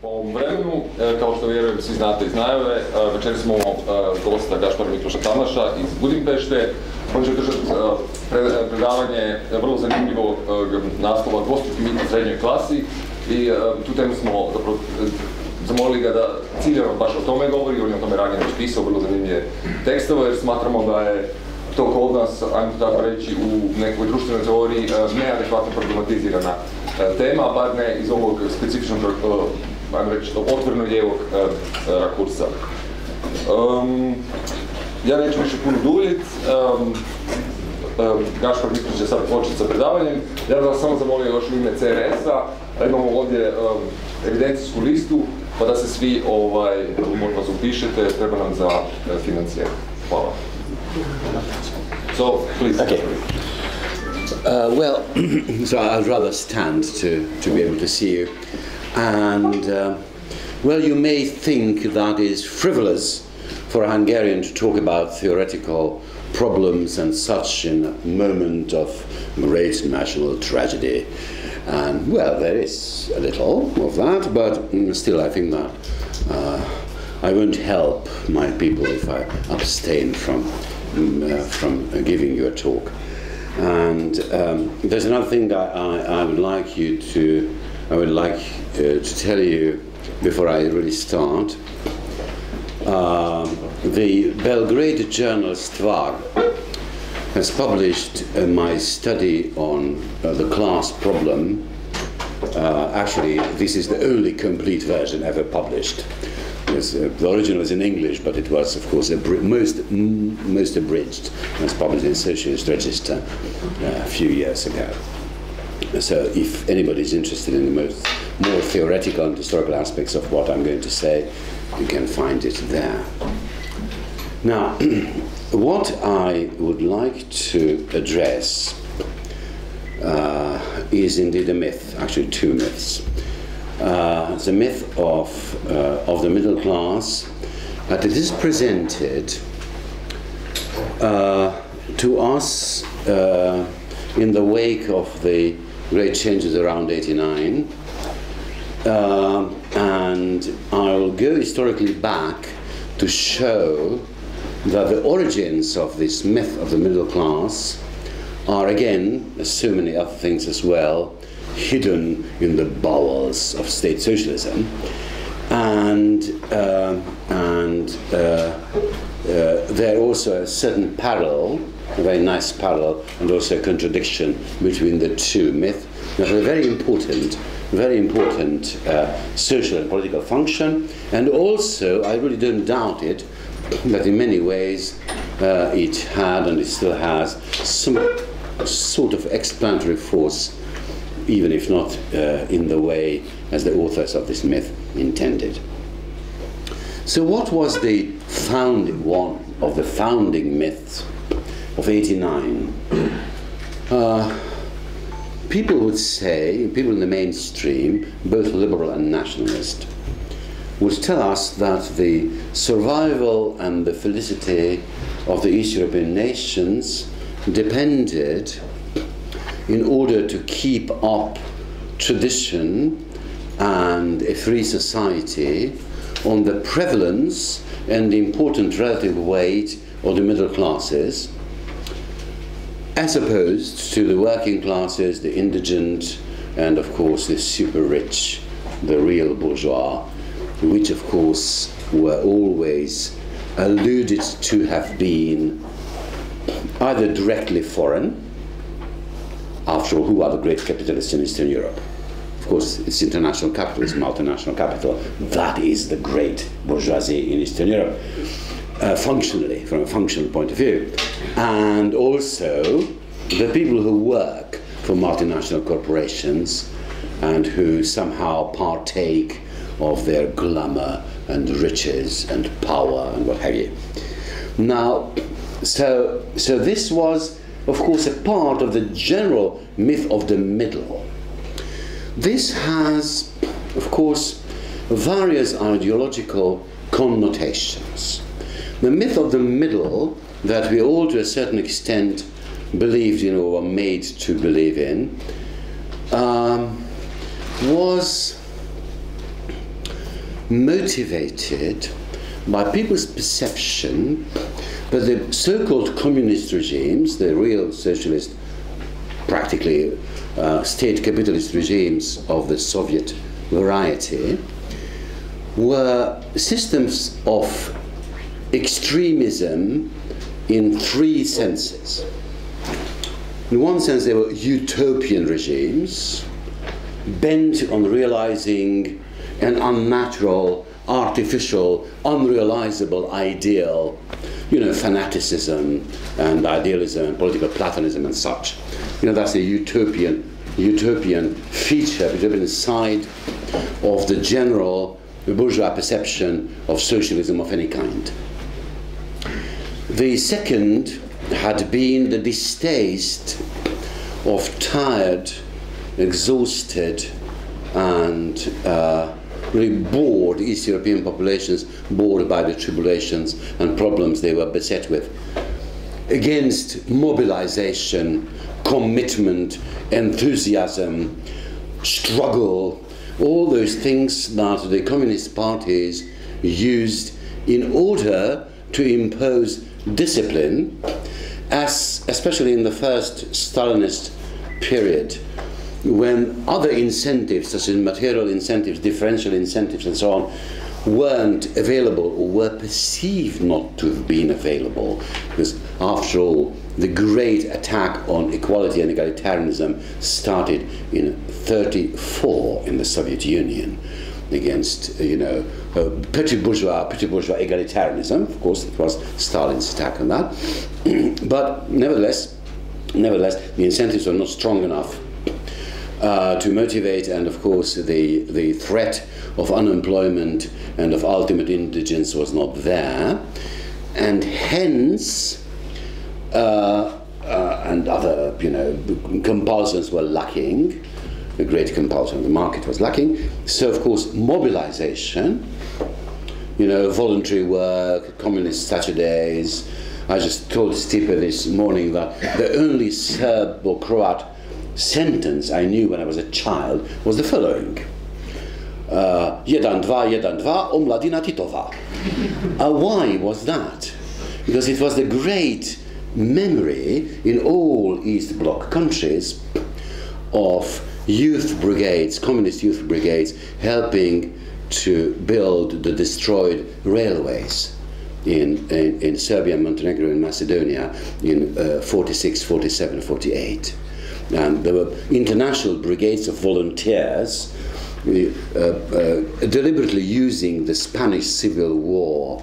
po ovom vremenu. Kao što vjerujem svi znate iz najave, večer smo gosta Gašpara Mikloša Tamaša iz Budimpešte. On će držati predavanje vrlo zanimljivog naslova dvostruki mit u srednjoj klasi i tu temu smo zamolili ga da ciljano baš o tome govori, on je o tome ranije već pisao vrlo zanimljive tekstove jer smatramo da je to kod nas, ajmo tako reći, u nekoj društvenoj teoriji neadekvatno problematizirana tema, bar ne iz ovog specifičnog, ajmo reći, otvoreno lijevog rakursa. Ja neću više puno duljiti. Gašpar Mikloš će sad početi sa predavanjem. Ja bih vas samo zamolio još u ime CRS-a. Imamo ovdje evidencijsku listu, pa da se svi molim vas upišete, treba nam za financiranje. Hvala. So, please. Okay. Well, so I'd rather stand to be able to see you. And, well, you may think that is frivolous for a Hungarian to talk about theoretical problems and such in a moment of great national tragedy. And, well, there is a little of that, but still I think that I won't help my people if I abstain from giving you a talk. And there's another thing that I would like to tell you before I really start. The Belgrade journal Stvar has published my study on the class problem. Actually, this is the only complete version ever published. The original is in English, but it was, of course, most abridged. It was published in Socialist Register a few years ago. So if anybody is interested in the more theoretical and historical aspects of what I'm going to say, you can find it there. Now, what I would like to address is indeed a myth, actually two myths. The myth of the middle class, that it is presented to us in the wake of the great changes around '89, and I will go historically back to show that the origins of this myth of the middle class are, again, as so many other things as well, hidden in the bowels of state socialism, and there also a certain parallel, a very nice parallel, and also a contradiction between the two myths. That are very important social and political function, and also I really don't doubt it that in many ways it had and it still has some sort of explanatory force, even if not in the way as the authors of this myth intended. So what was the one of the founding myths of '89? People would say, people in the mainstream, both liberal and nationalist, would tell us that the survival and the felicity of the East European nations depended, in order to keep up tradition and a free society, on the prevalence and the important relative weight of the middle classes, as opposed to the working classes, the indigent, and of course the super rich, the real bourgeois, which of course were always alluded to have been either directly foreign. After all, who are the great capitalists in Eastern Europe? Of course, it's international capitalism, multinational capital. That is the great bourgeoisie in Eastern Europe, functionally, from a functional point of view. And also the people who work for multinational corporations and who somehow partake of their glamour and riches and power and what have you. Now, so this was, of course, a part of the general myth of the middle. This has, of course, various ideological connotations. The myth of the middle, that we all to a certain extent believed in or were made to believe in, was motivated by people's perception that the so-called communist regimes, the real socialist, practically state capitalist regimes of the Soviet variety, were systems of extremism in three senses. In one sense, they were utopian regimes bent on realizing an unnatural, artificial, unrealizable ideal, you know, fanaticism and idealism and political platonism and such. You know, that's a utopian feature, utopian side of the general bourgeois perception of socialism of any kind. The second had been the distaste of tired, exhausted, and really bored East European populations, bored by the tribulations and problems they were beset with, against mobilization, commitment, enthusiasm, struggle, all those things that the communist parties used in order to impose discipline, as especially in the first Stalinist period, when other incentives, such as material incentives, differential incentives and so on, weren't available or were perceived not to have been available. Because after all, the great attack on equality and egalitarianism started in 1934 in the Soviet Union against, you know, petit bourgeois egalitarianism. Of course, it was Stalin's attack on that. But nevertheless, the incentives were not strong enough to motivate, and of course the threat of unemployment and of ultimate indigence was not there, and hence and other, you know, compulsions were lacking. The great compulsion of the market was lacking. So of course mobilization, you know, voluntary work, communist Saturdays. I just told Stipe this morning that the only Serb or Croat sentence I knew when I was a child was the following: jeden, dva, omladina Titova. Why was that? Because it was the great memory in all East Bloc countries of youth brigades, communist youth brigades, helping to build the destroyed railways in Serbia, Montenegro and Macedonia in 46, 47, 48. And there were international brigades of volunteers deliberately using the Spanish Civil War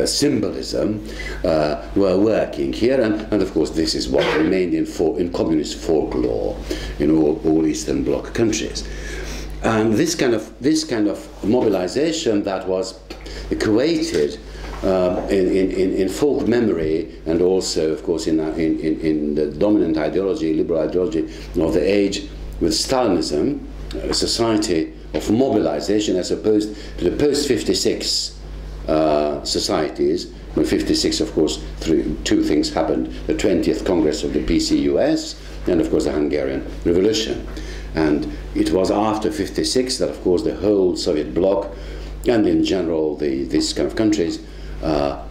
symbolism, were working here, and of course this is what remained in communist folklore in all Eastern Bloc countries. And this kind of mobilization that was created in folk memory, and also, of course, in the dominant ideology, liberal ideology of the age with Stalinism, a society of mobilization as opposed to the post-56 societies. When 56, of course, two things happened: the 20th Congress of the PCUS, and of course the Hungarian Revolution. And it was after 56 that, of course, the whole Soviet bloc, and in general these kind of countries,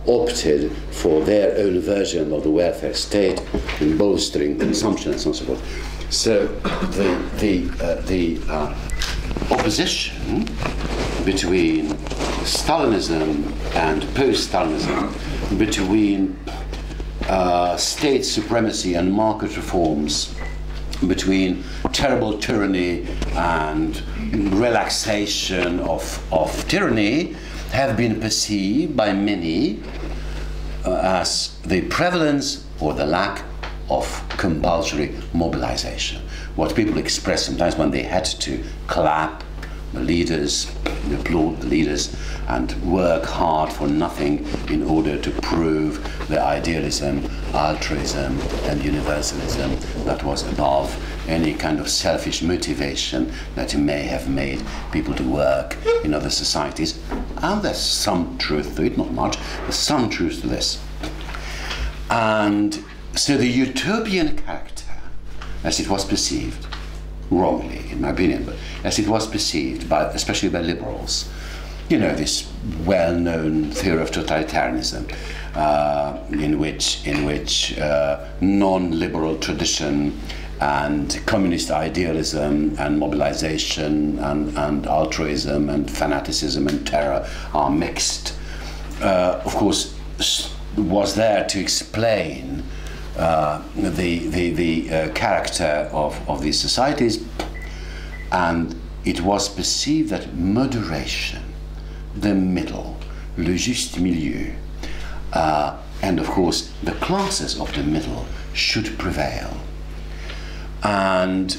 opted for their own version of the welfare state and bolstering consumption and so on and so forth. So the opposition between Stalinism and post-Stalinism, between state supremacy and market reforms, between terrible tyranny and relaxation of tyranny, have been perceived by many as the prevalence or the lack of compulsory mobilization. What people express sometimes when they had to clap the leaders, applaud the leaders, and work hard for nothing in order to prove the idealism, altruism, and universalism that was above any kind of selfish motivation that may have made people to work in other societies. And there's some truth to it, not much, there's some truth to this. And so the utopian character, as it was perceived, wrongly in my opinion, but as it was perceived, especially by liberals, you know, this well-known theory of totalitarianism, in which non-liberal tradition and communist idealism and mobilization and altruism and fanaticism and terror are mixed, of course, was there to explain the character of these societies, and it was perceived that moderation, the middle, le juste milieu, and of course the classes of the middle should prevail. And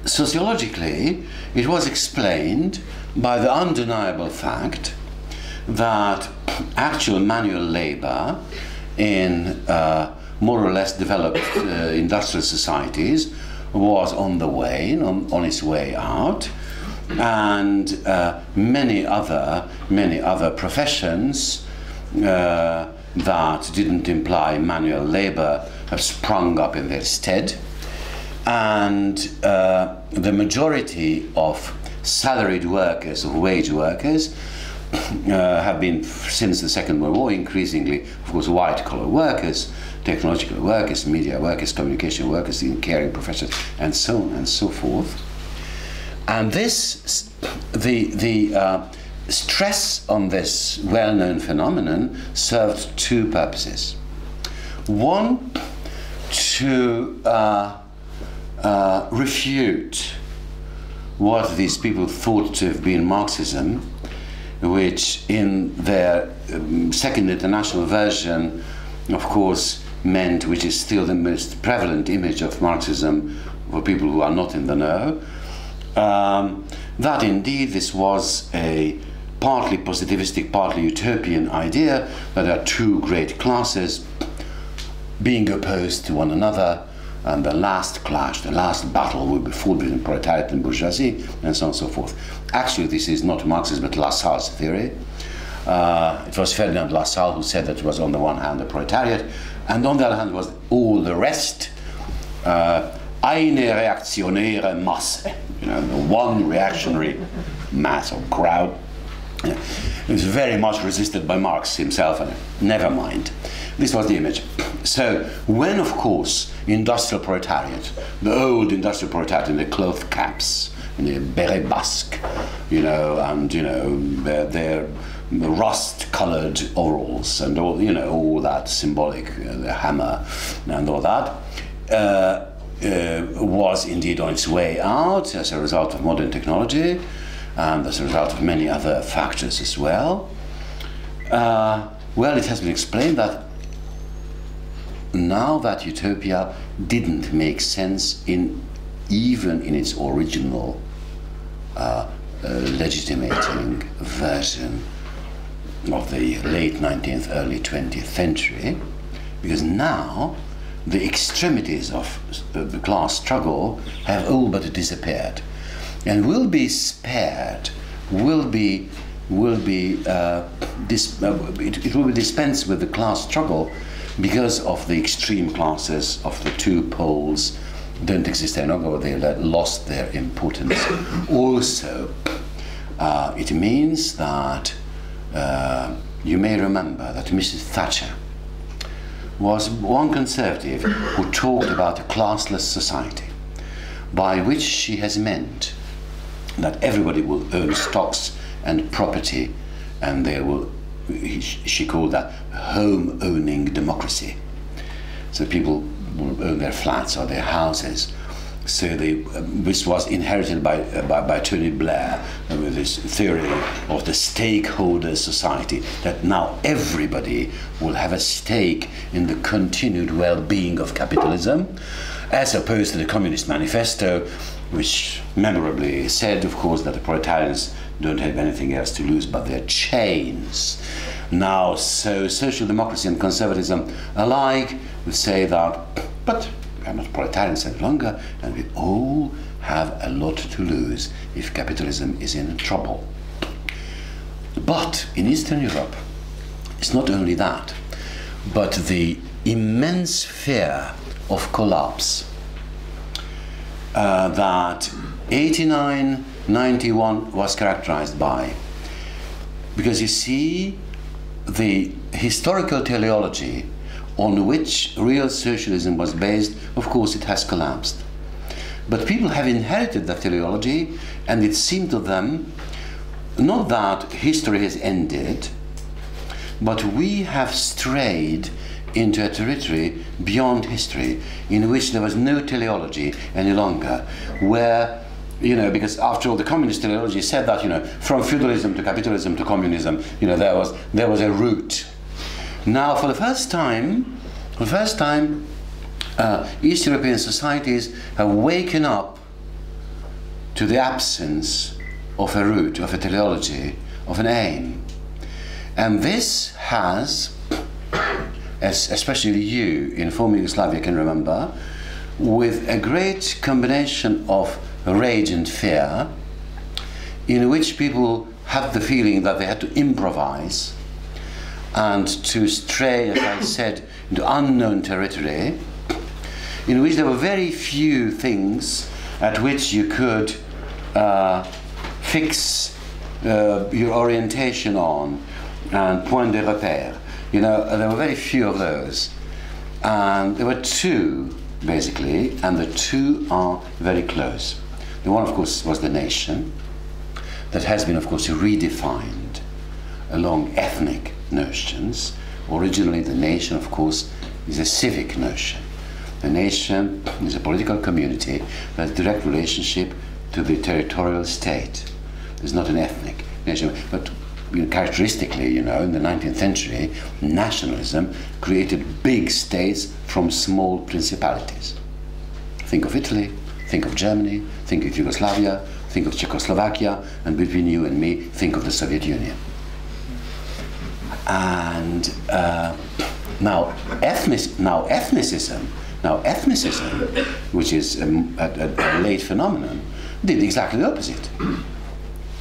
sociologically, it was explained by the undeniable fact that actual manual labor in more or less developed industrial societies was on the wane, on its way out, and many other professions that didn't imply manual labor have sprung up in their stead, and the majority of salaried workers, of wage workers, have been, since the Second World War, increasingly, of course, white-collar workers, technological workers, media workers, communication workers, in caring professions, and so on and so forth. And this, the stress on this well-known phenomenon served two purposes. One, to refute what these people thought to have been Marxism, which in their Second International version, of course, meant, which is still the most prevalent image of Marxism for people who are not in the know, that indeed this was a partly positivistic, partly utopian idea, that there are two great classes being opposed to one another, and the last clash, the last battle will be fought between proletariat and bourgeoisie, and so on and so forth. Actually, this is not Marxist, but Lassalle's theory. It was Ferdinand Lassalle who said that it was on the one hand the proletariat, and on the other hand was all the rest, eine reaktionäre Masse, you know, the one reactionary mass or crowd. It was very much resisted by Marx himself, and never mind. This was the image. So when, of course, industrial proletariat, the old industrial proletariat in the cloth caps, in the beret basque, you know, and you know their rust-colored overalls and all, you know, all that symbolic, the hammer and all that, was indeed on its way out as a result of modern technology, and as a result of many other factors as well. Well, it has been explained that now that utopia didn't make sense even in its original legitimating version of the late 19th, early 20th century, because now the extremities of the class struggle have all but disappeared, and will be spared, it will be dispensed with the class struggle, because of the extreme classes of the two poles don't exist any longer, or they lost their importance. Also, it means that you may remember that Mrs. Thatcher was one conservative who talked about a classless society, by which she has meant that everybody will own stocks and property, and they will, she called that home-owning democracy. So people will own their flats or their houses. So this was inherited by Tony Blair with this theory of the stakeholder society, that now everybody will have a stake in the continued well-being of capitalism, as opposed to the Communist Manifesto, which memorably said, of course, that the proletarians don't have anything else to lose but their chains. Now, so social democracy and conservatism alike would say that, but we are not proletarians any longer, and we all have a lot to lose if capitalism is in trouble. But in Eastern Europe, it's not only that, but the immense fear of collapse that 89-91 was characterized by, Because you see, the historical teleology on which real socialism was based, of course, it has collapsed. But people have inherited that teleology, and it seemed to them not that history has ended, but we have strayed into a territory beyond history in which there was no teleology any longer, where, you know, because after all the communist teleology said that, you know, from feudalism to capitalism to communism, you know, there was a route. Now for the first time, East European societies have waken up to the absence of a route, of a teleology, of an aim. And this has, as especially you in former Yugoslavia can remember, with a great combination of rage and fear, in which people had the feeling that they had to improvise and to stray, as I said, into unknown territory, in which there were very few things at which you could fix your orientation on, and point de repère. You know, there were very few of those. And there were two, basically, and the two are very close. The one, of course, was the nation, that has been, of course, redefined along ethnic notions. Originally, the nation, of course, is a civic notion. The nation is a political community that has direct relationship to the territorial state. There's not an ethnic nation, but you know, characteristically, you know, in the 19th century, nationalism created big states from small principalities. Think of Italy, think of Germany, think of Yugoslavia, think of Czechoslovakia, and between you and me, think of the Soviet Union. And now ethnicism, which is a late phenomenon, did exactly the opposite.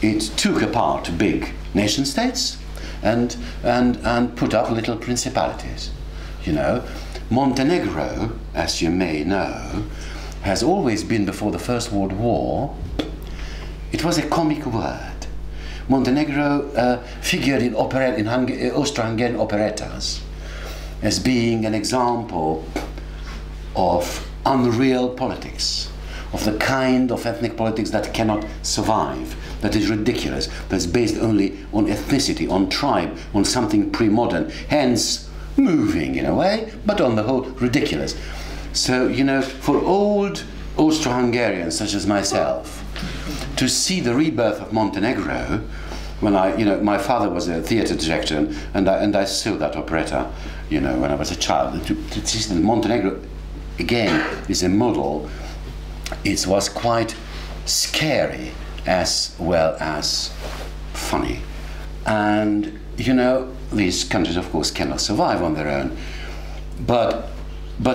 It took apart big nation states and put up little principalities. You know, Montenegro, as you may know, has always been, before the First World War, it was a comic word. Montenegro figured in Austro-Hungarian operettas as being an example of unreal politics, of the kind of ethnic politics that cannot survive, that is ridiculous, that's based only on ethnicity, on tribe, on something pre-modern, hence moving in a way, but on the whole ridiculous. So, you know, for old Austro-Hungarians such as myself, to see the rebirth of Montenegro, when my father was a theatre director, and I saw that operetta, you know, when I was a child, to see that Montenegro again is a model. It was quite scary as well as funny, and you know, these countries of course cannot survive on their own, but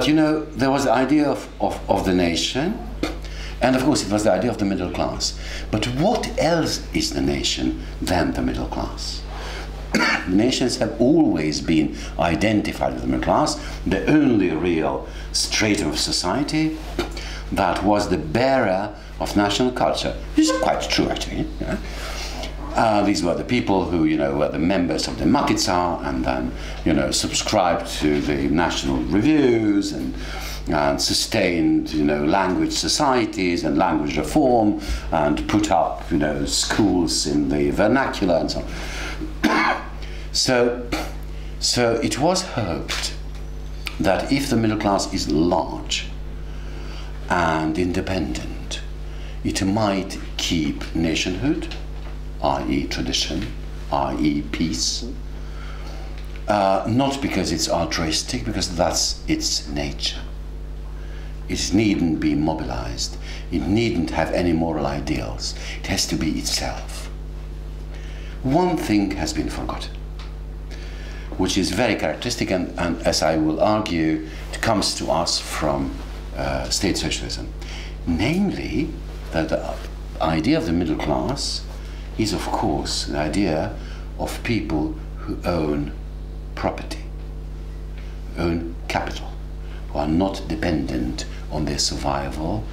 you know, there was the idea of the nation, and of course it was the idea of the middle class. But what else is the nation than the middle class? Nations have always been identified with the middle class, the only real stratum of society that was the bearer of national culture. This is quite true, actually. Yeah? These were the people who, you know, were the members of the Matica, and then, you know, subscribed to the national reviews and sustained, you know, language societies and language reform, and put up, you know, schools in the vernacular and so on. So it was hoped that if the middle class is large and independent, it might keep nationhood, i.e. tradition, i.e. peace, not because it's altruistic, because that's its nature. It needn't be mobilized, it needn't have any moral ideals, it has to be itself. One thing has been forgotten, which is very characteristic, and as I will argue, it comes to us from state socialism. Namely, that the idea of the middle class is, of course, the idea of people who own property, own capital, who are not dependent on their survival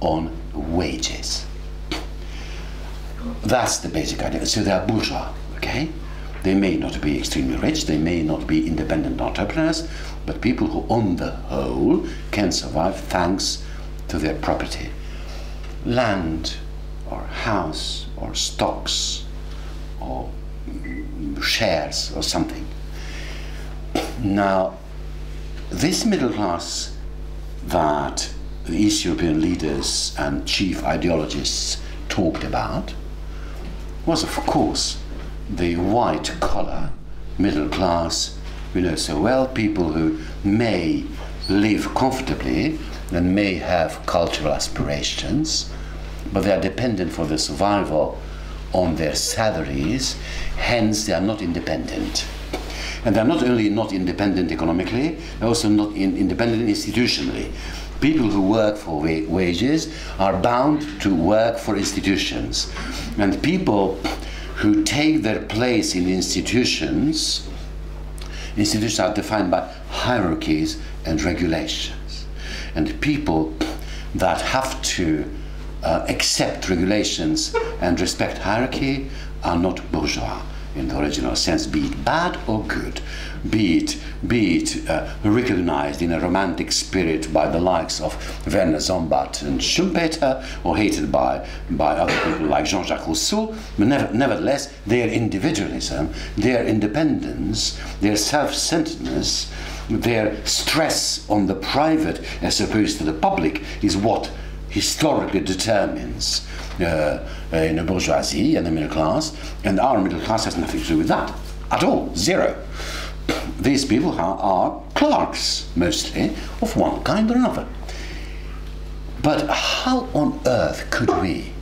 on wages. That's the basic idea. So they are bourgeois. Okay? Okay? They may not be extremely rich, they may not be independent entrepreneurs, but people who on the whole can survive thanks to their property. Land or house or stocks or shares or something. Now, this middle class that the East European leaders and chief ideologists talked about was, of course, the white-collar middle class we know so well, people who may live comfortably and may have cultural aspirations, but they are dependent for their survival on their salaries, hence they are not independent. And they are not only not independent economically, they are also not independent institutionally. People who work for wages are bound to work for institutions. And people who take their place in institutions are defined by hierarchies and regulations. And people that have to accept regulations and respect hierarchy are not bourgeois in the original sense, be it bad or good, be it recognized in a romantic spirit by the likes of Werner Sombart and Schumpeter, or hated by other people like Jean-Jacques Rousseau. But nevertheless, their individualism, their independence, their self-centeredness, their stress on the private as opposed to the public is what historically determines in a bourgeoisie and the middle class, and our middle class has nothing to do with that at all, zero. These people are clerks, mostly, of one kind or another. But how on earth could we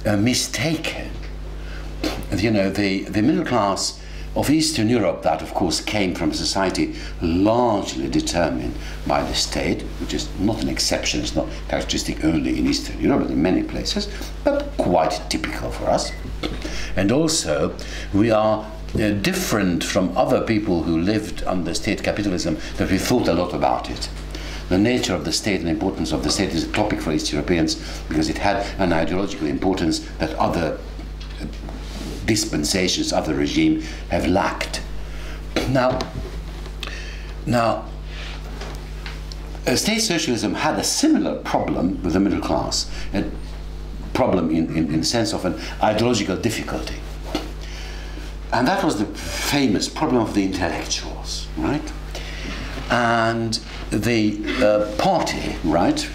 mistaken, you know, the middle class of Eastern Europe, that of course came from a society largely determined by the state, which is not an exception, it's not characteristic only in Eastern Europe, but in many places, but quite typical for us. And also, we are different from other people who lived under state capitalism, that we thought a lot about it. The nature of the state and the importance of the state is a topic for East Europeans because it had an ideological importance that other dispensations, other regimes have lacked. Now, state socialism had a similar problem with the middle class, a problem in the sense of an ideological difficulty. And that was the famous problem of the intellectuals, right? And the party, right,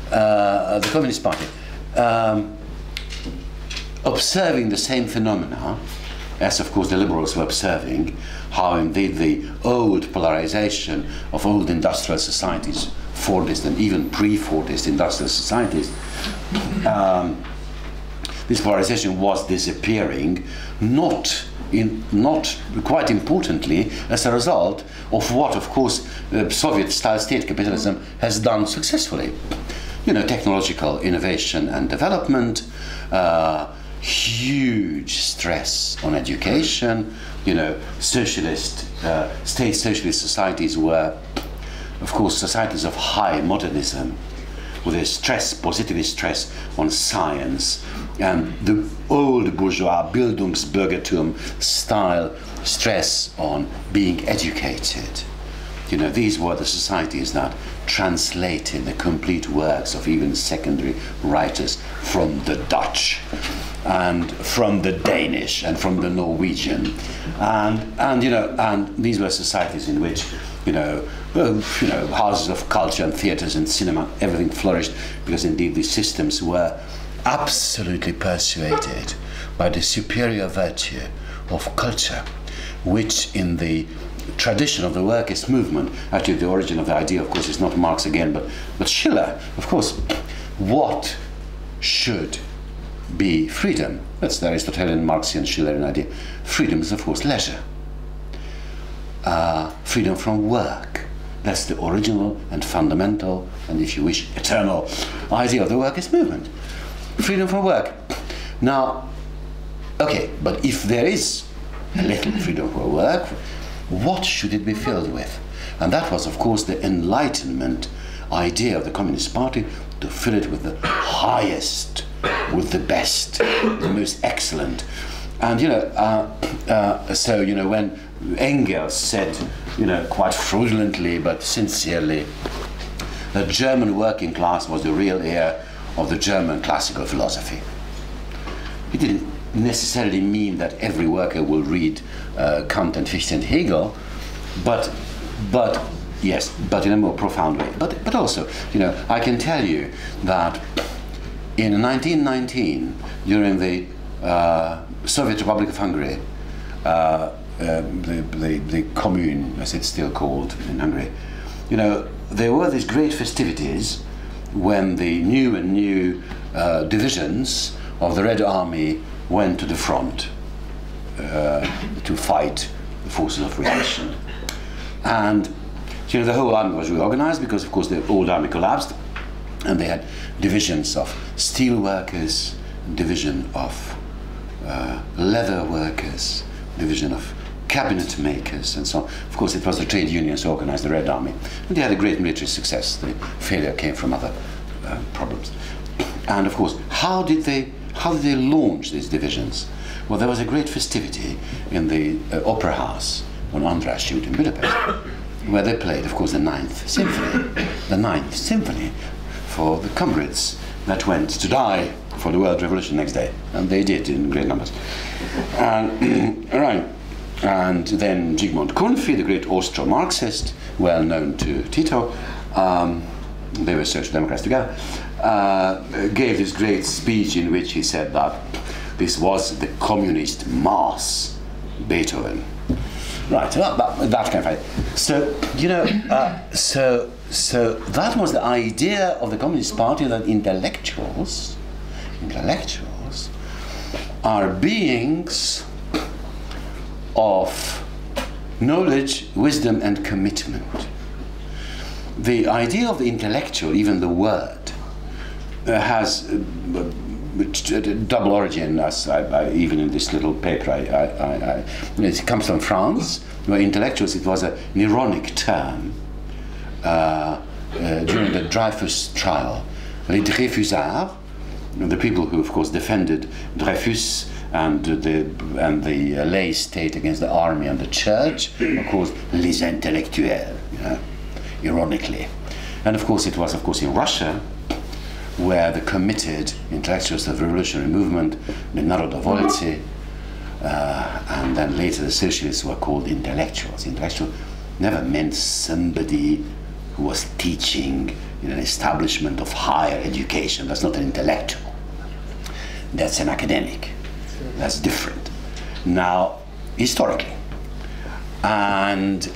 the Communist Party, observing the same phenomena, as of course the liberals were observing, how indeed the old polarization of old industrial societies, Fordist and even pre-Fordist industrial societies, this polarization was disappearing, not quite importantly as a result of what, of course, Soviet-style state capitalism has done successfully. You know, technological innovation and development, huge stress on education. You know, socialist, state socialist societies were, of course, societies of high modernism, with a stress, positive stress on science, and the old bourgeois Bildungsbürgertum style stress on being educated. You know, these were the societies that translated the complete works of even secondary writers from the Dutch and from the Danish and from the Norwegian, and you know, and these were societies in which, you know, houses of culture and theatres and cinema, everything flourished, because indeed these systems were absolutely persuaded by the superior virtue of culture, which in the tradition of the workist movement, actually the origin of the idea, of course, is not Marx again, but Schiller, of course, what should be freedom? That's the Aristotelian, Marxian, Schillerian idea. Freedom is, of course, leisure. Freedom from work. That's the original and fundamental, and if you wish, eternal idea of the workist movement. Freedom from work. Now, okay, but if there is a little freedom for work, what should it be filled with? And that was, of course, the Enlightenment idea of the Communist Party, to fill it with the highest, with the best, the most excellent. And so when Engels said, quite fraudulently but sincerely, that German working class was the real heir of the German classical philosophy. He didn't necessarily mean that every worker will read Kant and Fichte and Hegel, but yes, but in a more profound way. But also, I can tell you that in 1919, during the Soviet Republic of Hungary, the Commune, as it's still called in Hungary, there were these great festivities when the new divisions of the Red Army went to the front to fight the forces of reaction. And the whole army was reorganized because, of course, the old army collapsed, and they had divisions of steel workers, division of leather workers, division of cabinet makers, and so on. Of course, it was the trade unions who organized the Red Army, and they had a great military success. The failure came from other problems. And of course, how did they launch these divisions? Well, there was a great festivity in the Opera House on András Street in Budapest, where they played, of course, the Ninth Symphony for the comrades that went to die for the World Revolution next day, and they did in great numbers. Right. And then Zygmunt Kunfi, the great Austro-Marxist, well known to Tito, they were social democrats together, gave this great speech in which he said that this was the communist mass, Beethoven. Right, so that kind of thing. So, so that was the idea of the Communist Party, that intellectuals are beings of knowledge, wisdom, and commitment. The idea of the intellectual, even the word, has a double origin. As even in this little paper, it comes from France, where intellectuals, it was an ironic term during the Dreyfus trial. Les Dreyfusards, the people who, of course, defended Dreyfus and the lay state against the army and the church, of course, les intellectuels, ironically. And of course, it was, of course, in Russia, where the committed intellectuals of the revolutionary movement, the Narodovolцы, and then later the socialists, were called intellectuals. Intellectual never meant somebody who was teaching in an establishment of higher education. That's not an intellectual. That's an academic. That's different. Now, historically, and so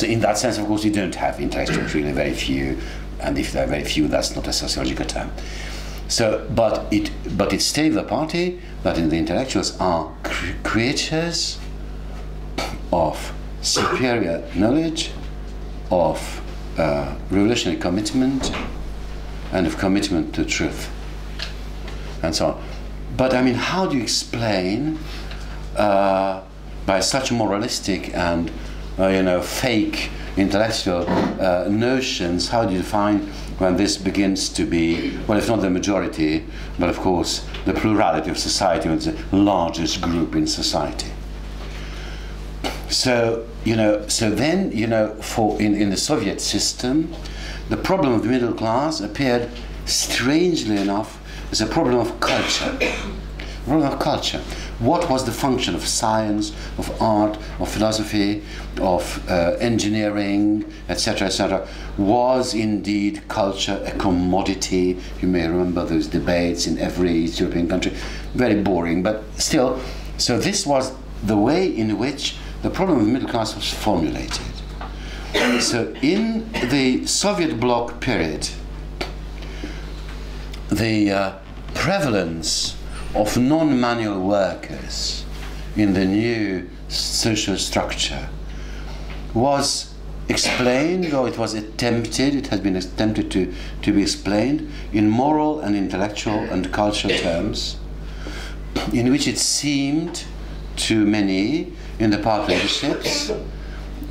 in that sense, of course, you don't have intellectuals, really very few, and if there are very few, that's not a sociological term. So, but it stayed the party that the intellectuals are creatures of superior knowledge, of revolutionary commitment, and of commitment to truth, and so on. But I mean, how do you explain by such moralistic and fake intellectual notions, how do you define when this begins to be, well, if not the majority, but of course the plurality of society, when it's the largest group in society? So, so then, in the Soviet system, the problem of the middle class appeared, strangely enough, as a problem of culture. What was the function of science, of art, of philosophy, of engineering, etc., etc.? Was indeed culture a commodity? You may remember those debates in every East European country. Very boring, but still. So this was the way in which the problem of the middle class was formulated. So in the Soviet bloc period, the prevalence of non-manual workers in the new social structure was explained, or it was attempted, it has been attempted to be explained in moral and intellectual and cultural terms, in which it seemed to many in the party leaderships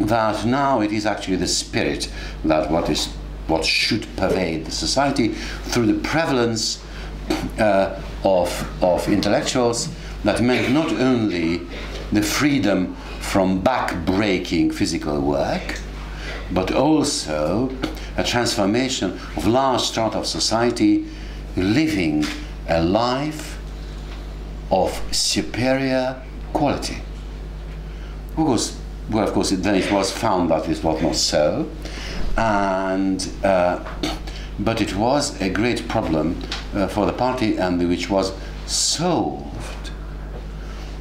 that now it is actually the spirit that what should pervade the society through the prevalence of intellectuals that meant not only the freedom from back-breaking physical work, but also a transformation of large strata of society living a life of superior quality. Of course, then it was found that it was not so, and but it was a great problem for the party, and which was solved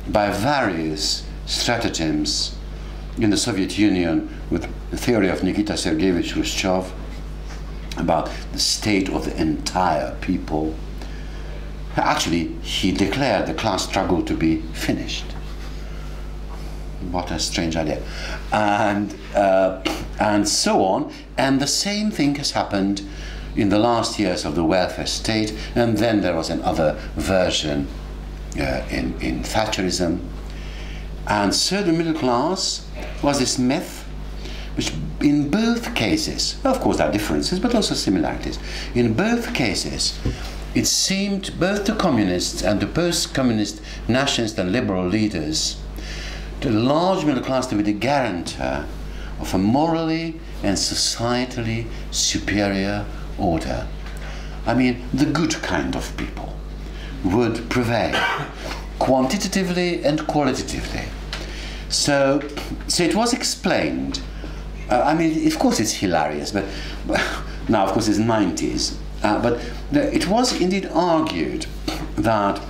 by various stratagems in the Soviet Union with the theory of Nikita Sergeyevich Khrushchev about the state of the entire people. Actually, he declared the class struggle to be finished. What a strange idea. And so on. And the same thing has happened in the last years of the welfare state. And then there was another version in Thatcherism. And so the middle class was this myth, which in both cases, of course there are differences, but also similarities. In both cases, it seemed both to communists and to post-communist nationalist and liberal leaders, the large middle class to be the guarantor of a morally and societally superior order. I mean, the good kind of people would prevail, quantitatively and qualitatively. So it was explained. I mean, of course it's hilarious, but now of course it's 90s. But it was indeed argued that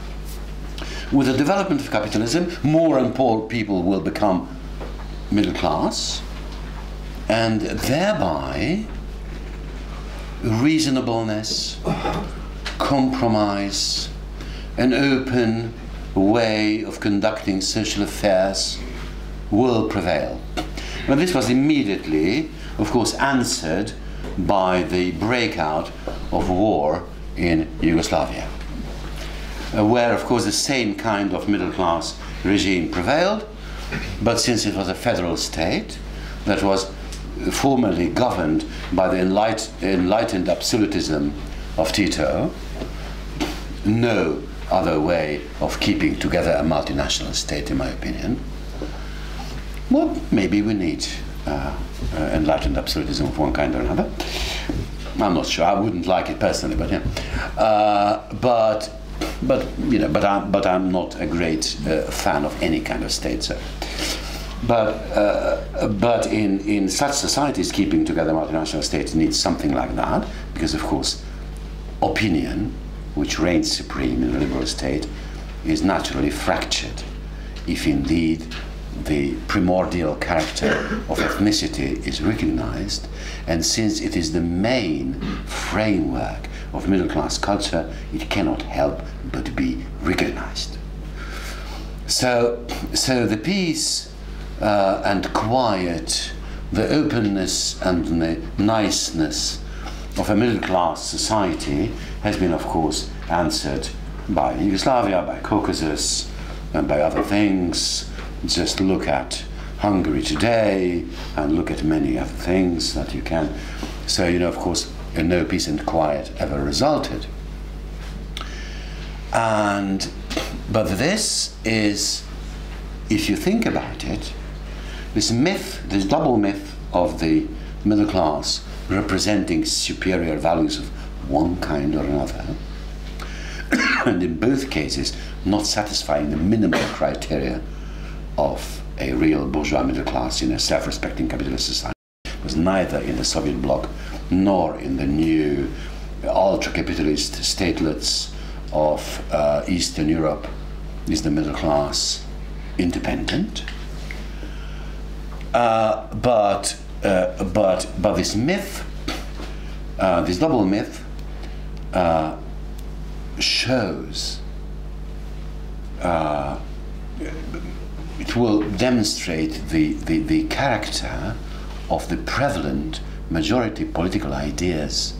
with the development of capitalism, more and more people will become middle class, and thereby reasonableness, compromise, an open way of conducting social affairs will prevail. But this was immediately, of course, answered by the breakout of war in Yugoslavia, where, of course, the same kind of middle-class regime prevailed, but since it was a federal state that was formerly governed by the enlightened absolutism of Tito, no other way of keeping together a multinational state, in my opinion. Well, maybe we need enlightened absolutism of one kind or another. I'm not sure. I wouldn't like it personally, but yeah. But I'm not a great fan of any kind of state. So. But in such societies, keeping together multinational states needs something like that, because of course, opinion, which reigns supreme in a liberal state, is naturally fractured, if indeed the primordial character of ethnicity is recognized, and since it is the main framework of middle-class culture, it cannot help but be recognized. So the peace and quiet, the openness and the niceness of a middle-class society has been, of course, answered by Yugoslavia, by Caucasus, and by other things. Just look at Hungary today, and look at many other things that you can. So, you know, of course, no peace and quiet ever resulted. But this is, if you think about it, this myth, this double myth of the middle class representing superior values of one kind or another, and in both cases not satisfying the minimal criteria of a real bourgeois middle class in a self-respecting capitalist society, was neither in the Soviet bloc nor in the new ultra-capitalist statelets of Eastern Europe is the middle class independent. But this myth, this double myth, shows, it will demonstrate the character of the prevalent majority political ideas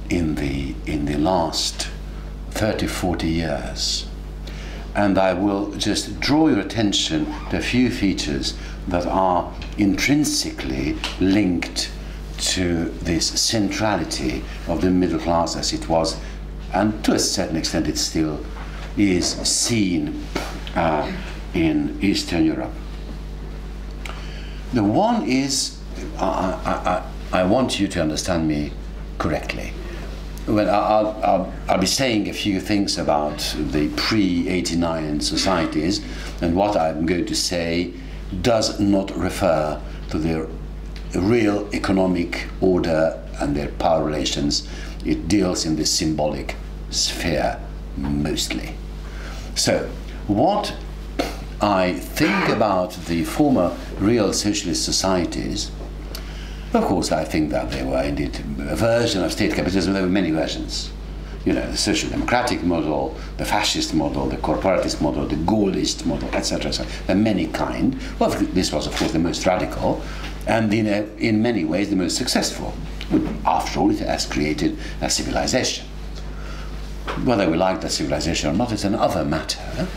in the last 30-40 years. And I will just draw your attention to a few features that are intrinsically linked to this centrality of the middle class as it was and to a certain extent it still is seen in Eastern Europe. The one is, I want you to understand me correctly. Well, I'll be saying a few things about the pre-89 societies, and what I'm going to say does not refer to their real economic order and their power relations. It deals in the symbolic sphere mostly. So, what I think about the former real socialist societies, of course I think that they were indeed a version of state capitalism. There were many versions. You know, the social democratic model, the fascist model, the corporatist model, the Gaullist model, etc. So there are many kind. Well, this was of course the most radical, and in many ways the most successful. After all, it has created a civilization. Whether we like that civilization or not is another matter,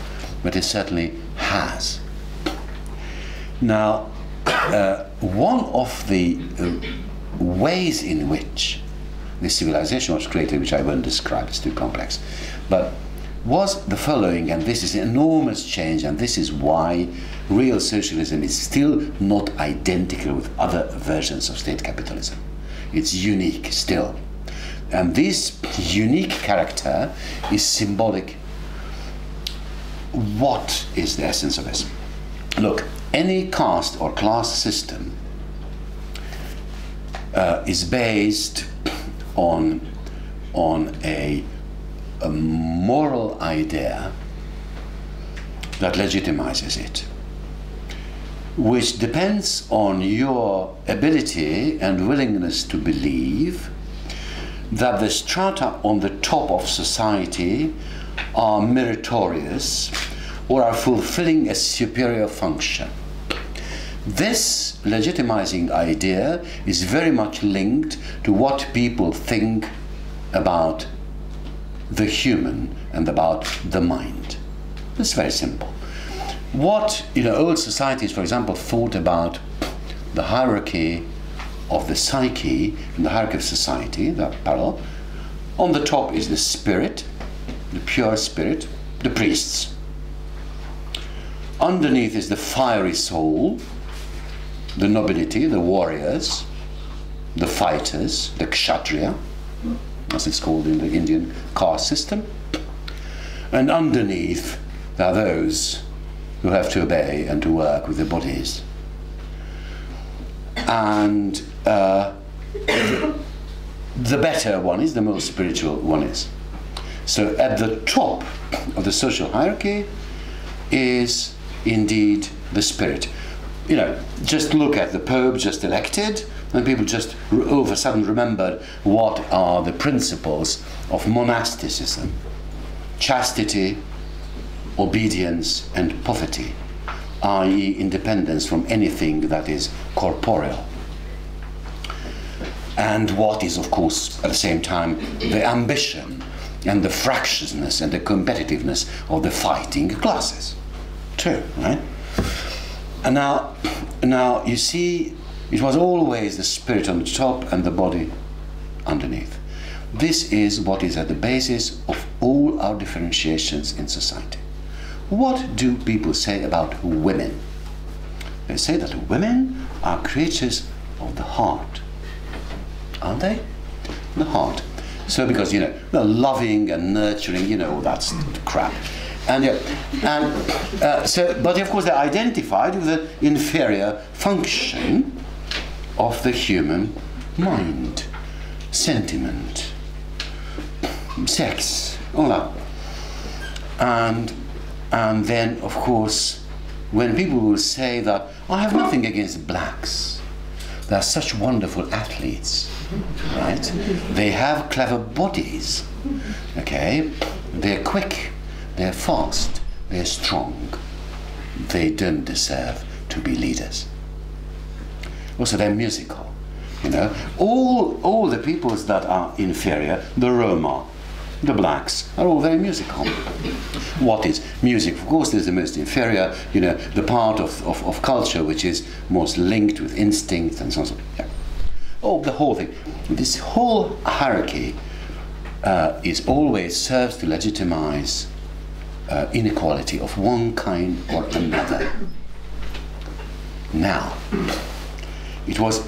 but it certainly has. Now, one of the ways in which this civilization was created, which I won't describe, it's too complex, but was the following, and this is an enormous change, and this is why real socialism is still not identical with other versions of state capitalism. It's unique still. And this unique character is symbolic. What is the essence of this? Look, any caste or class system is based on a moral idea that legitimizes it, which depends on your ability and willingness to believe that the strata on the top of society are meritorious or are fulfilling a superior function. This legitimizing idea is very much linked to what people think about the human and about the mind. It's very simple. What old societies, for example, thought about the hierarchy of the psyche and the hierarchy of society, the parallel. On the top is the spirit, the pure spirit, the priests. Underneath is the fiery soul, the nobility, the warriors, the fighters, the kshatriya, as it's called in the Indian caste system. And underneath there are those who have to obey and to work with their bodies. And the better one is, the most spiritual one is. So at the top of the social hierarchy is indeed the spirit. Just look at the Pope just elected, and people just all of a sudden remembered what are the principles of monasticism: chastity, obedience, and poverty, i.e. independence from anything that is corporeal. And what is, of course, at the same time, the ambition and the fractiousness and the competitiveness of the fighting classes. True, right? And now you see, it was always the spirit on the top and the body underneath. This is what is at the basis of all our differentiations in society. What do people say about women? They say that women are creatures of the heart. Aren't they? The heart. So because, they're loving and nurturing, all that crap. But of course they're identified with the inferior function of the human mind, sentiment, sex, all that. And then, of course, when people will say that, I have nothing against blacks, they are such wonderful athletes, right? They have clever bodies, okay? They're quick, they're fast, they're strong. They don't deserve to be leaders. Also, they're musical, All the peoples that are inferior, the Roma, the blacks, are all very musical. What is music? Of course, there's the most inferior, the part of culture which is most linked with instinct and so on. Yeah. Oh, the whole thing. This whole hierarchy it always serves to legitimize inequality of one kind or another. Now, it was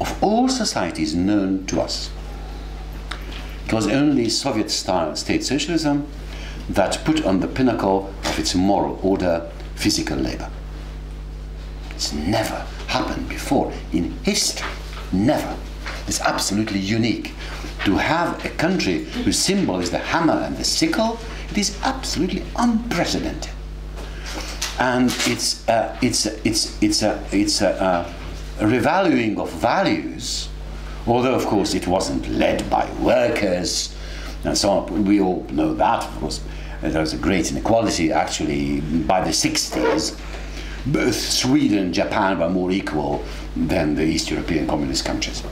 of all societies known to us, it was only Soviet-style state socialism that put on the pinnacle of its moral order physical labor. It's never happened before in history, never. It's absolutely unique. To have a country whose symbol is the hammer and the sickle, it is absolutely unprecedented. And it's a revaluing of values, although of course it wasn't led by workers and so on. We all know that, of course. There was a great inequality actually by the 60s. Both Sweden and Japan were more equal than the East European communist countries,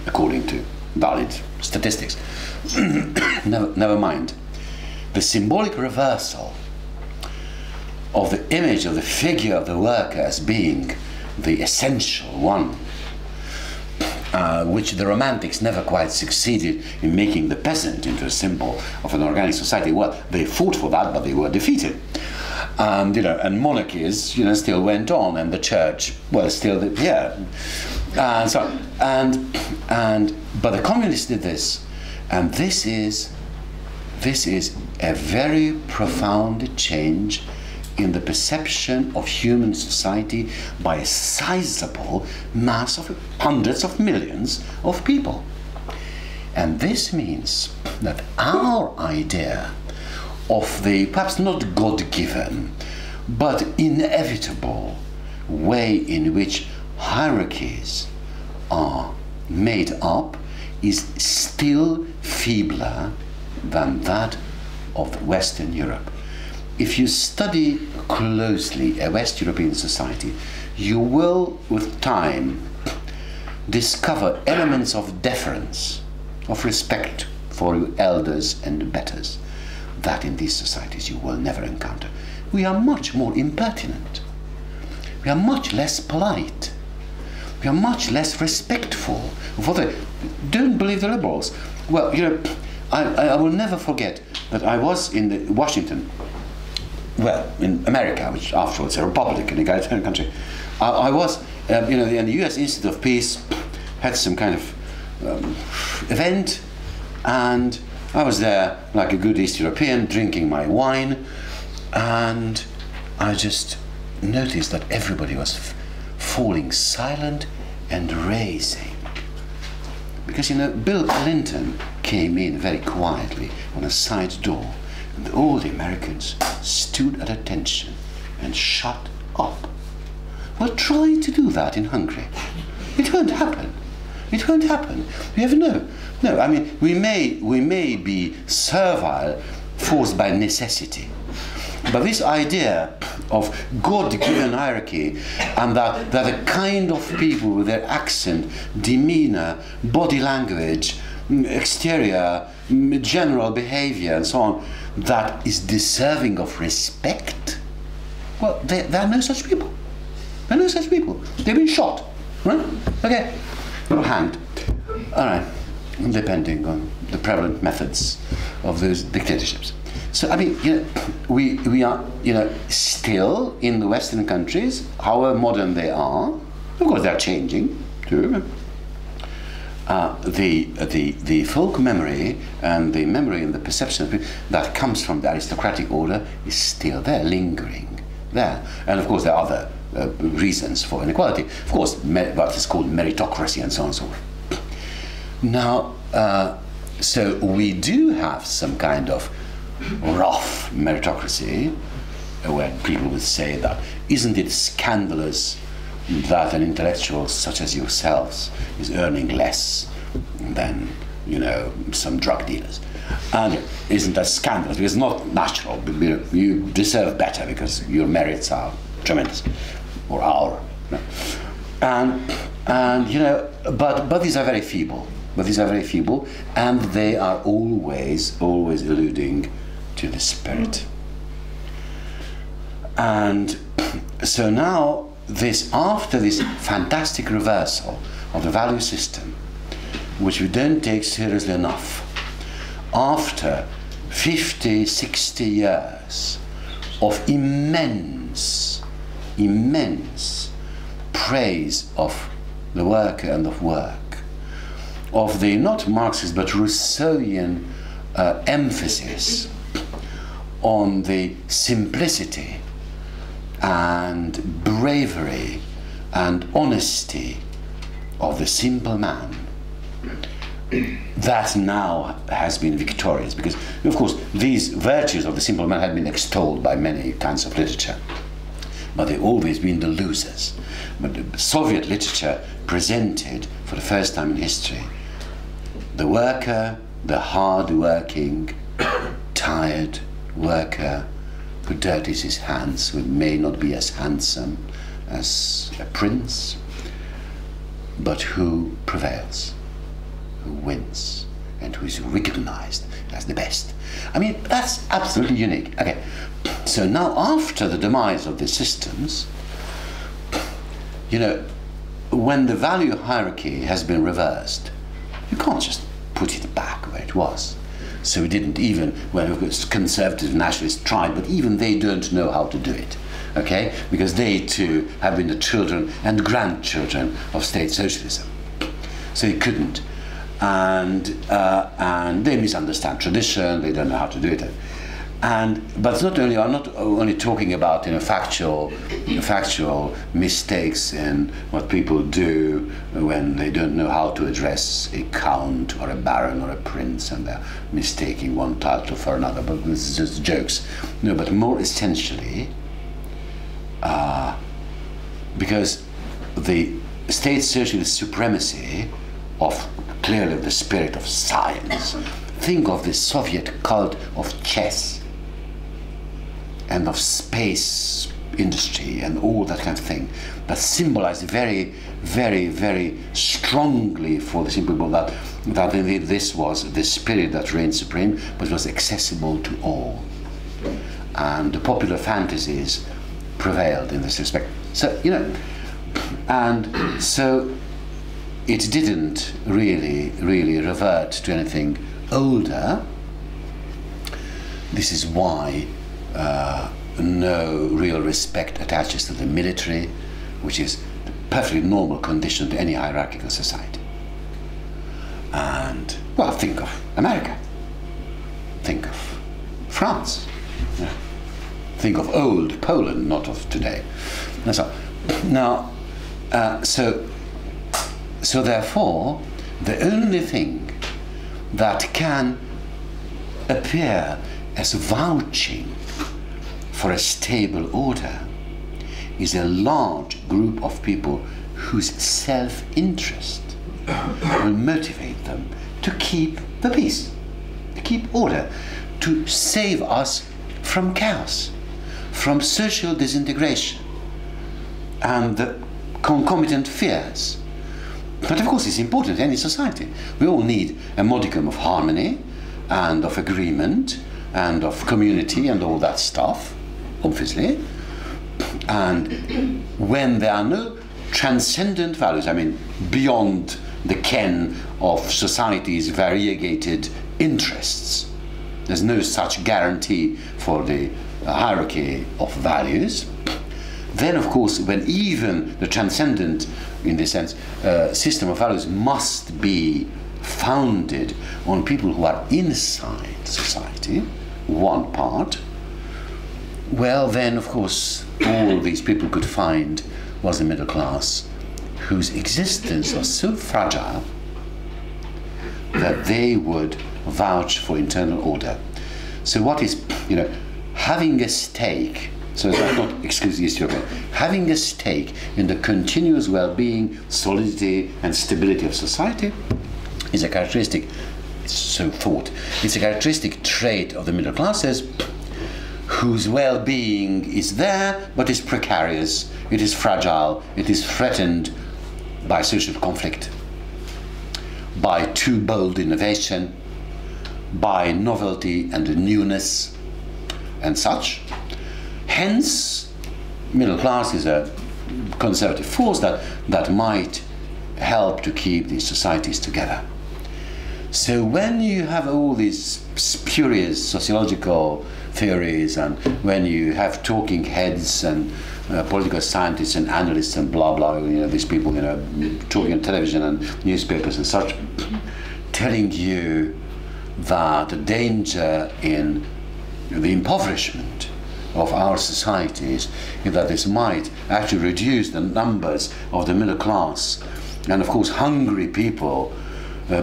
according to valid statistics. Never mind. The symbolic reversal of the image of the figure of the worker as being the essential one, which the Romantics never quite succeeded in making the peasant into a symbol of an organic society. Well, they fought for that, but they were defeated. And and monarchies, still went on, and the church was still here, and so but the communists did this, and this is a very profound change in the perception of human society by a sizable mass of hundreds of millions of people. And this means that our idea of the perhaps not God-given but inevitable way in which hierarchies are made up is still feebler than that of Western Europe. If you study closely a West European society, you will, with time, discover elements of deference, of respect for your elders and betters, that in these societies you will never encounter. We are much more impertinent. We are much less polite. We are much less respectful of other. Don't believe the liberals. Well, I will never forget that I was in Washington, well, in America, which afterwards a Republican egalitarian country. I was, and the U.S. Institute of Peace had some kind of event, and I was there like a good East European, drinking my wine, and I just noticed that everybody was falling silent and raising. Because, Bill Clinton came in very quietly on a side door, and all the Americans stood at attention and shut up. Well, try to do that in Hungary. It won't happen. It won't happen. We have no. I mean, we may be servile, forced by necessity, but this idea of God-given hierarchy, and that the kind of people with their accent, demeanor, body language, exterior, general behavior, and so on, that is deserving of respect. Well, there are no such people. There are no such people. They've been shot, right? Okay, or hanged. All right, depending on the prevalent methods of those dictatorships. So, I mean, we are, still in the Western countries, however modern they are. Of course, they're changing too. The folk memory and the memory and the perception that comes from the aristocratic order is still there, lingering there. And of course, there are other reasons for inequality. Of course, what is called meritocracy and so on and so forth. Now, so we do have some kind of rough meritocracy, where people would say that, isn't it scandalous that an intellectual such as yourselves is earning less than, some drug dealers? And isn't that scandalous? Because it's not natural. You deserve better because your merits are tremendous, or our. And but these are very feeble. But these are very feeble, and they are always alluding to the spirit. And so now, after this fantastic reversal of the value system, which we don't take seriously enough, after 50, 60 years of immense praise of the worker and of work, of the not Marxist but Rousseauian emphasis on the simplicity and bravery and honesty of the simple man, that now has been victorious, because of course these virtues of the simple man had been extolled by many kinds of literature, but they've always been the losers. But the Soviet literature presented for the first time in history the worker, the hard-working, tired worker who dirties his hands, who may not be as handsome as a prince, but who prevails, who wins, and who is recognized as the best. I mean, that's absolutely unique. Okay, so now after the demise of the systems, you know, when the value hierarchy has been reversed, you can't just put it back where it was. So we didn't even, when conservative nationalists tried, but even they don't know how to do it. Okay, because they too have been the children and grandchildren of state socialism, so they couldn't, and they misunderstand tradition. They don't know how to do it, but not only I'm not only talking about factual mistakes in what people do when they don't know how to address a count or a baron or a prince, and they're mistaking one title for another. But this is just jokes. No, but more essentially. Because the state socialist supremacy of clearly the spirit of science. Think of the Soviet cult of chess and of space industry and all that kind of thing, that symbolized very, very, very strongly for the simple people that indeed this was the spirit that reigned supreme, but was accessible to all. And the popular fantasies prevailed in this respect. So, and so it didn't really revert to anything older. This is why no real respect attaches to the military, which is a perfectly normal condition to any hierarchical society. And, well, think of America. Think of France. Think of old Poland, not of today. So therefore, the only thing that can appear as vouching for a stable order is a large group of people whose self-interest will motivate them to keep the peace, to keep order, to save us from chaos, from social disintegration and the concomitant fears. But of course it's important in any society. We all need a modicum of harmony and of agreement and of community and all that stuff, obviously. And when there are no transcendent values, I mean beyond the ken of society's variegated interests, there's no such guarantee for the hierarchy of values, then of course when even the transcendent, in this sense, system of values must be founded on people who are inside society, one part, well then of course all these people could find was the middle class, whose existence was so fragile that they would vouch for internal order. So what is, having a stake, so it's not exclusively having a stake in the continuous well-being, solidity and stability of society is a characteristic, it's so thought, it's a characteristic trait of the middle classes whose well-being is there but is precarious, it is fragile, it is threatened by social conflict, by too bold innovation, by novelty and newness and such. Hence, middle class is a conservative force that might help to keep these societies together. So when you have all these spurious sociological theories, and when you have talking heads and political scientists and analysts and blah blah, you know, these people, you know, talking on television and newspapers and such, telling you that the danger in the impoverishment of our societies is that this might actually reduce the numbers of the middle class, and of course hungry people,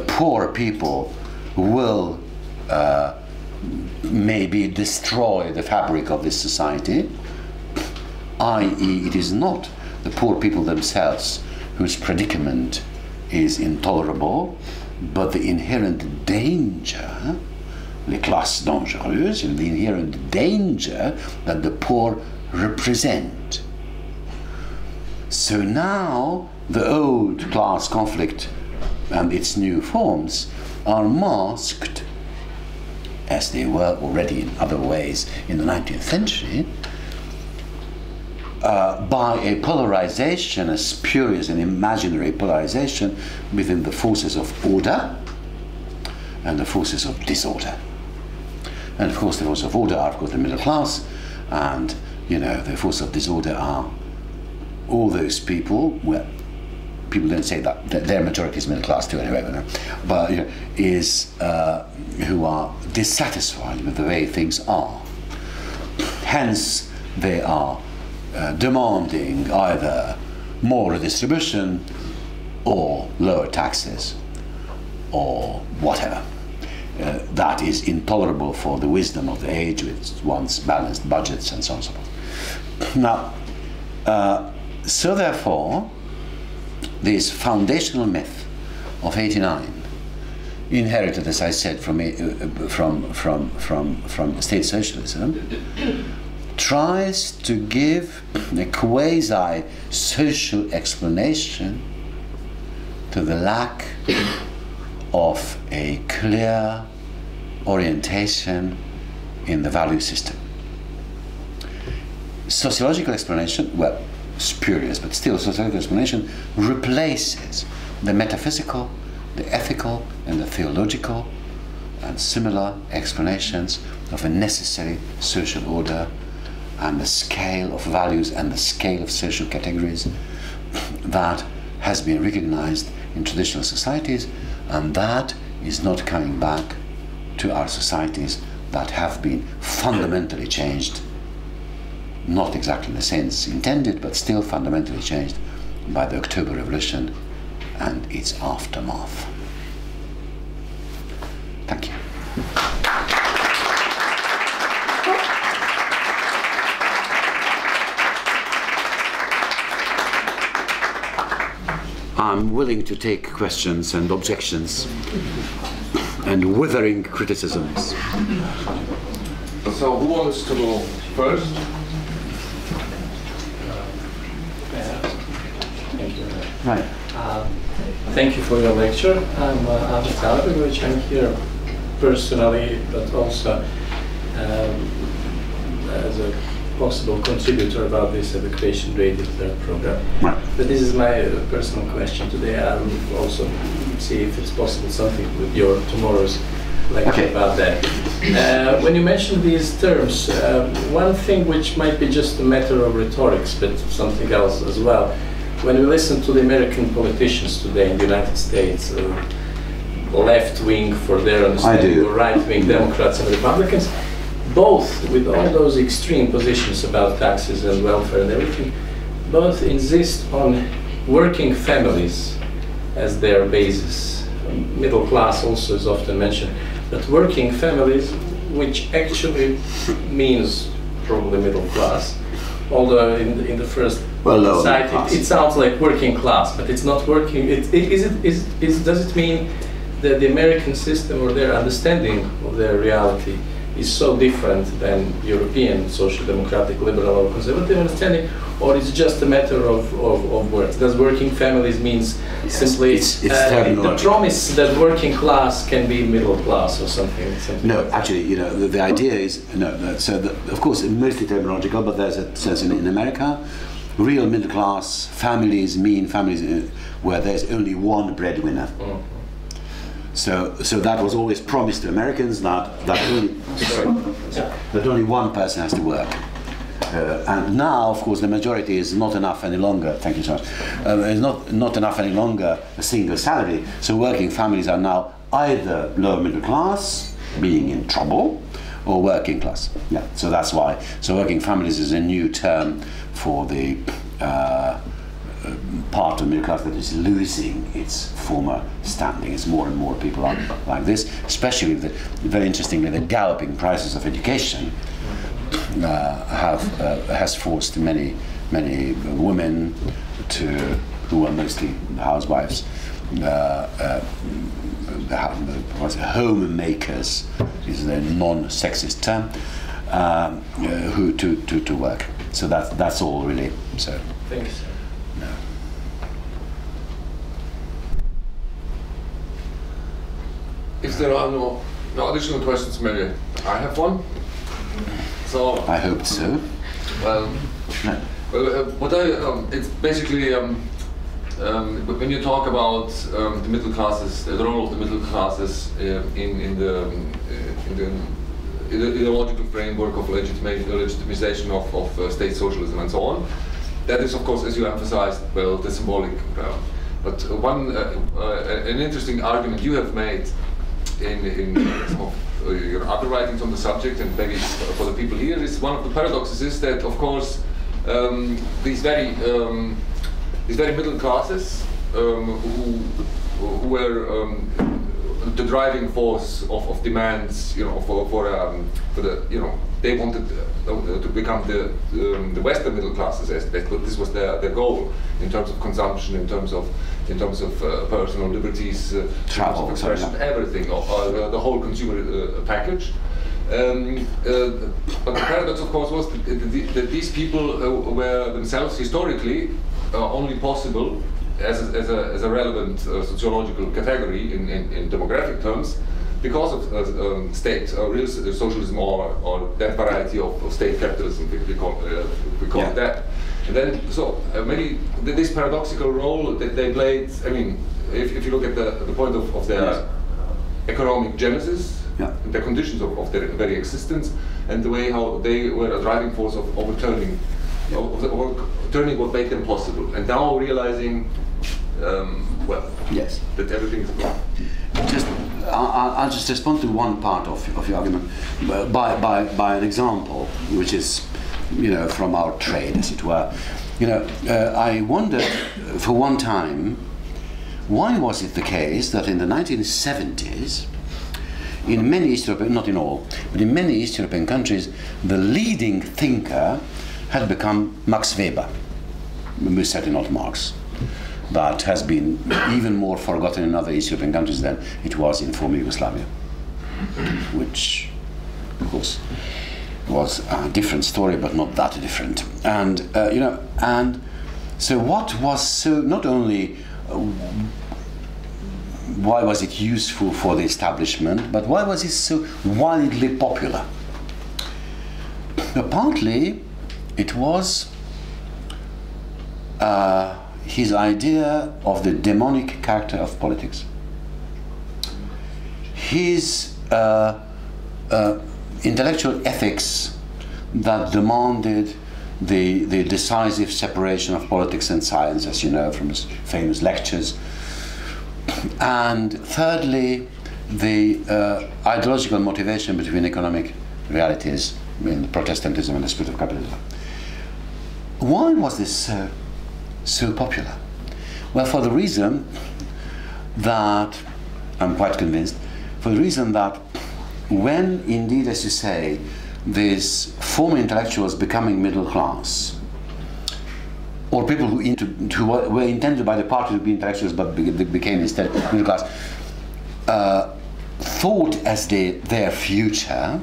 poor people will maybe destroy the fabric of this society, i.e. it is not the poor people themselves whose predicament is intolerable, but the inherent danger, les classes dangereuses, the inherent danger that the poor represent. So now the old class conflict and its new forms are masked, as they were already in other ways in the 19th century, by a polarization, a spurious and imaginary polarization within the forces of order and the forces of disorder. And of course the forces of order are of course the middle class, and you know, the forces of disorder are all those people, well, people don't say that their majority is middle class too anyway, but you know, is who are dissatisfied with the way things are. Hence they are demanding either more redistribution or lower taxes or whatever. That is intolerable for the wisdom of the age, which wants balanced budgets and so on and so forth. Now, so therefore, this foundational myth of '89, inherited, as I said, from state socialism, tries to give a quasi-social explanation to the lack of a clear orientation in the value system. Sociological explanation, well, spurious, but still sociological explanation, replaces the metaphysical, the ethical, and the theological, and similar explanations of a necessary social order and the scale of values and the scale of social categories that has been recognized in traditional societies, and that is not coming back to our societies that have been fundamentally changed, not exactly in the sense intended, but still fundamentally changed by the October Revolution and its aftermath. Thank you. I'm willing to take questions and objections and withering criticisms. So who wants to go first? Thank you. Right. Thank you for your lecture. I'm Zagreb, I'm here personally, but also as a possible contributor about this education radio program. Right. But this is my personal question today. I'll also see if it's possible something with your tomorrow's lecture about that. When you mention these terms, one thing which might be just a matter of rhetorics, but something else as well. When we listen to the American politicians today in the United States, left-wing for their understanding, or right-wing Democrats and Republicans, both with all those extreme positions about taxes and welfare and everything, both insist on working families as their basis. Middle class also is often mentioned, but working families, which actually means probably middle class, although in the first site it sounds like working class, but it's not working. Does it mean that the American system or their understanding of their reality is so different than European social democratic, liberal or conservative understanding, or it's just a matter of words? Does working families means simply the promise that working class can be middle class or something? No, like actually, you know, the idea is, of course, mostly terminological, but there's a sense in America, real middle class families mean families where there's only one breadwinner. So that was always promised to Americans that only one person has to work. And now, of course, the majority is not enough any longer. Thank you so much. It's not enough any longer a single salary. So working families are now either lower middle class, being in trouble, or working class. Yeah. So that's why. So working families is a new term for the part of the middle class that is losing its former standing. It's more and more people are like this, especially very interestingly, the galloping prices of education has forced many women who are mostly housewives, homemakers is the non-sexist term, who to work. So that's all really. So. Thanks. No. If there are no additional questions, maybe I have one. So I hope so. Well, it's basically when you talk about the middle classes, the role of the middle classes in the ideological framework of legitimization of state socialism and so on, that is, of course, as you emphasized, well, the symbolic ground. But an interesting argument you have made in some of your other writings on the subject, and maybe for the people here, is one of the paradoxes is that, of course, these very middle classes who were the driving force of demands, for the they wanted to become the Western middle classes, but this was their goal in terms of consumption, in terms of personal liberties, travel, expression, everything, the whole consumer package. But the paradox, of course, was that these people were themselves historically only possible as a relevant sociological category in demographic terms because of state, real socialism, or that variety of state capitalism, we call it that. And then, this paradoxical role that they played, I mean, if you look at the point of their economic genesis, the conditions of their very existence, and the way how they were a driving force of overturning what made them possible, and now realizing, that everything is gone. I'll just respond to one part of your argument by an example, which is, from our trade, as it were. I wondered for one time, why was it the case that in the 1970s, in many East European, not in all, but in many East European countries, the leading thinker had become Max Weber, certainly not Marx. That has been even more forgotten in other East European countries than it was in former Yugoslavia, which, of course, was a different story, but not that different. And and so what was so not only why was it useful for the establishment, but why was it so widely popular? Partly, it was his idea of the demonic character of politics. His intellectual ethics that demanded the decisive separation of politics and science, as you know from his famous lectures. And thirdly, the ideological motivation between economic realities, Protestantism and the spirit of capitalism. Why was this so popular? Well, for the reason that, I'm quite convinced, for the reason that when indeed, as you say, these former intellectuals becoming middle class, or people who were intended by the party to be intellectuals but became instead middle class, thought as their future,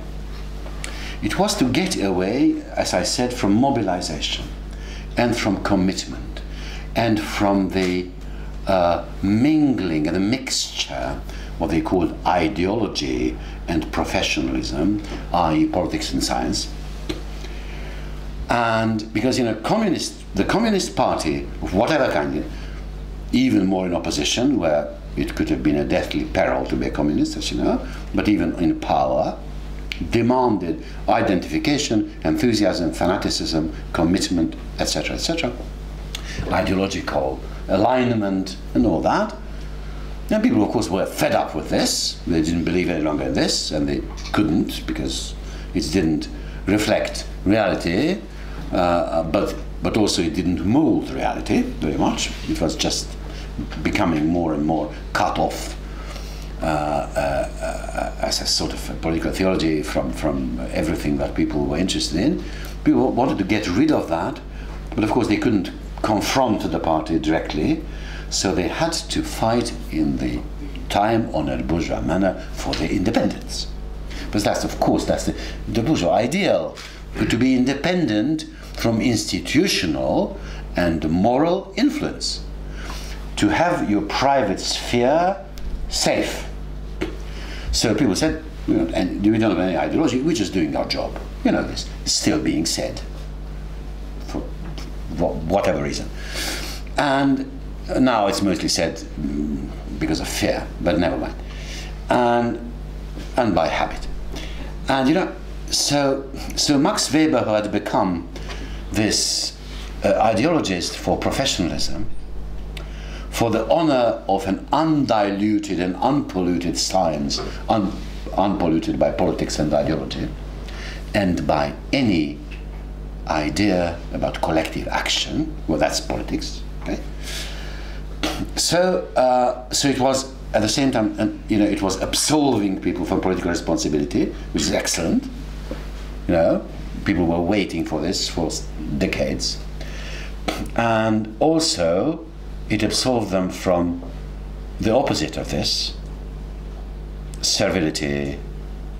it was to get away, as I said, from mobilization and from commitment and from the mingling and the mixture, what they called ideology and professionalism, i.e. politics and science. And because the Communist Party, of whatever kind, even more in opposition, were it could have been a deathly peril to be a communist, as you know, but even in power, demanded identification, enthusiasm, fanaticism, commitment, etc., etc., ideological alignment, and all that. And people, of course, were fed up with this. They didn't believe any longer in this, and they couldn't because it didn't reflect reality, but also it didn't mold reality very much. It was just becoming more and more cut off as a sort of political theology from everything that people were interested in. People wanted to get rid of that, but of course they couldn't confront the party directly, so they had to fight in the time-honored bourgeois manner for their independence. But that's, of course, that's the bourgeois ideal, to be independent from institutional and moral influence, to have your private sphere safe. So people said, you know, and we don't have any ideology, we're just doing our job. You know this, it's still being said, for whatever reason. And now it's mostly said because of fear, but never mind. And by habit. And you know, so Max Weber, who had become this ideologist for professionalism, for the honor of an undiluted and unpolluted science, unpolluted by politics and ideology, and by any idea about collective action. Well, that's politics, okay? So it was at the same time, you know, it was absolving people from political responsibility, which is excellent. You know, people were waiting for this for decades, and also it absolved them from the opposite of this, servility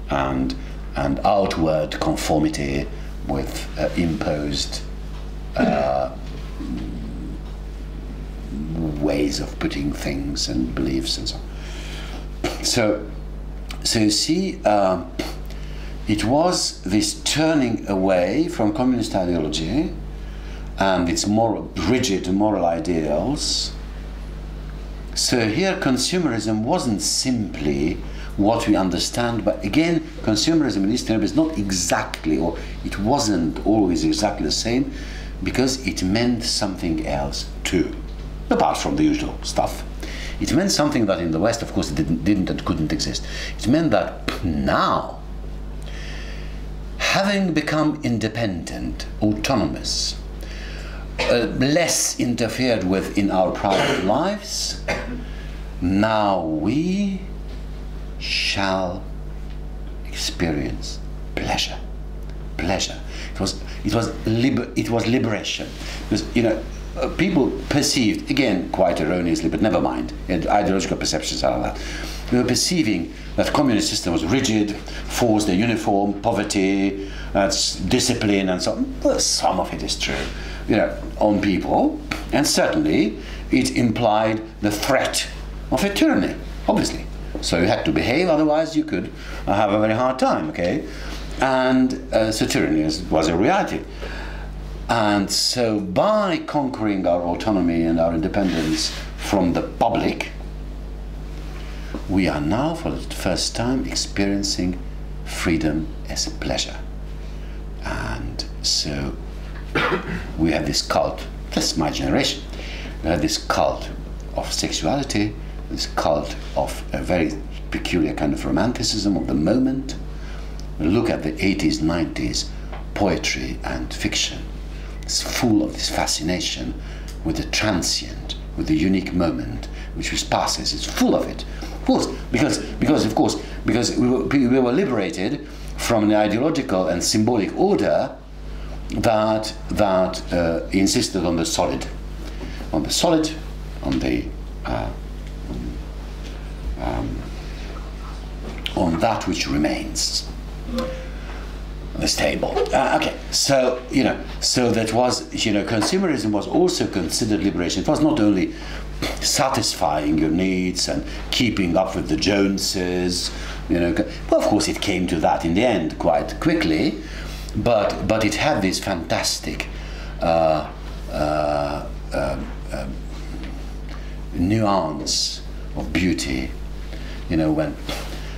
and outward conformity with imposed ways of putting things and beliefs and so on. So you see, it was this turning away from communist ideology and its rigid moral ideals. So here consumerism wasn't simply what we understand, but again, consumerism in Eastern Europe is not exactly, or it wasn't always exactly the same, because it meant something else too, apart from the usual stuff. It meant something that in the West, of course, it didn't and couldn't exist. It meant that now, having become independent, autonomous, less interfered with in our private lives, now we shall experience pleasure. Pleasure. It was liberation, because you know people perceived, again quite erroneously, but never mind. Ideological perceptions are like that. We were perceiving that the communist system was rigid, forced a uniform, poverty, discipline, and so on. Well, some of it is true, you know, on people, and certainly it implied the threat of a tyranny, obviously. So you had to behave, otherwise you could have a very hard time, okay? And so tyranny was a reality. And so by conquering our autonomy and our independence from the public, we are now for the first time experiencing freedom as a pleasure. And so we have this cult, that's my generation, we have this cult of sexuality, this cult of a very peculiar kind of romanticism of the moment. Look at the 80s, 90s poetry and fiction. It's full of this fascination with the transient, with the unique moment which passes. It's full of it. Of course, because we were liberated from an ideological and symbolic order that insisted on the solid, on that which remains, the stable. Okay, so you know, so that was, you know, consumerism was also considered liberation. It was not only satisfying your needs and keeping up with the Joneses, you know. Well, of course, it came to that in the end quite quickly, but it had this fantastic nuance of beauty. You know, when,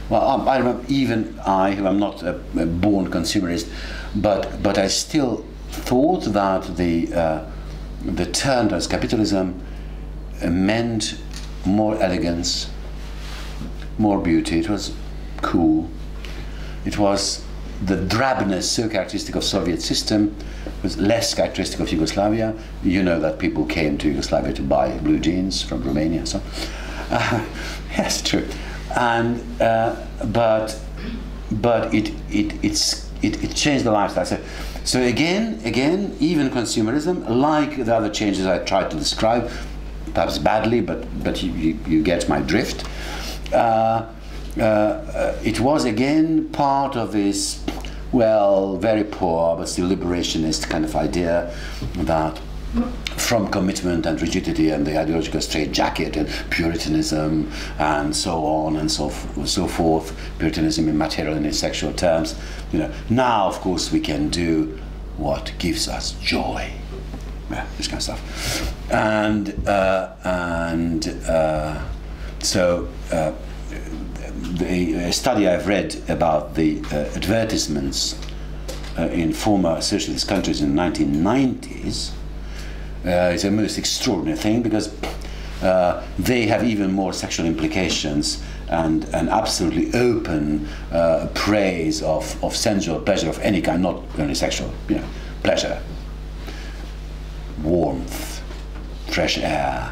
well, I remember even I, who am not a born consumerist, but I still thought that the turn towards capitalism meant more elegance, more beauty. It was cool. It was the drabness so characteristic of Soviet system was less characteristic of Yugoslavia. You know that people came to Yugoslavia to buy blue jeans from Romania and so on. Yes, true. And but it changed the lifestyle. So again, even consumerism, like the other changes I tried to describe, perhaps badly, but you get my drift. It was again part of this, well, very poor but still liberationist kind of idea that from commitment and rigidity and the ideological straitjacket and Puritanism and so on and so forth, Puritanism in material and in sexual terms, you know, now of course we can do what gives us joy, yeah, this kind of stuff, so a study I've read about the advertisements in former socialist countries in the 1990s is a most extraordinary thing, because they have even more sexual implications and an absolutely open praise of sensual pleasure of any kind, not only sexual, you know, pleasure, warmth, fresh air,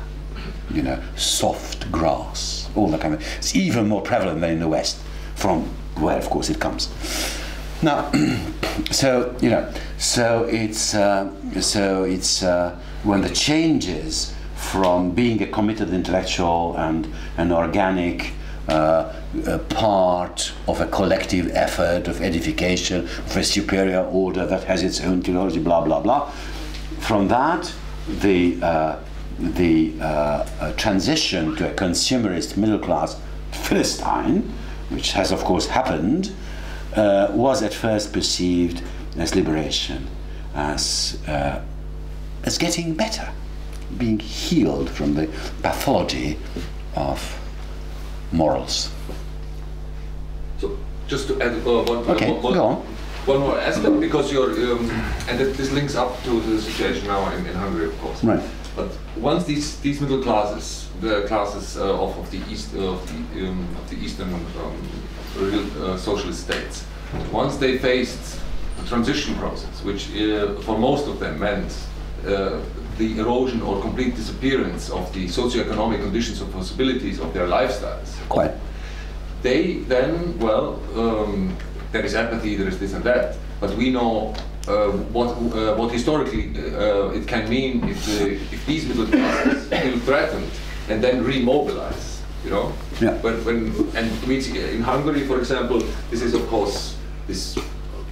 you know, soft grass, all that kind of. It's even more prevalent than in the West, from where, of course, it comes. Now, so you know, so it's when the changes from being a committed intellectual and an organic part of a collective effort of edification of a superior order that has its own teleology, blah blah blah. From that, the transition to a consumerist middle class Philistine, which has of course happened, was at first perceived as liberation, as getting better, being healed from the pathology of morals. So just to add one more aspect, because you're and this links up to the situation now in Hungary, of course. Right. But once these middle classes, the classes of the east of the eastern socialist states, once they faced the transition process, which for most of them meant the erosion or complete disappearance of the socioeconomic conditions or possibilities of their lifestyles. Quite. They then, well, there is apathy, there is this and that, but we know what historically it can mean if these middle classes feel threatened and then remobilize, you know. Yeah. And we see in Hungary, for example, this is of course this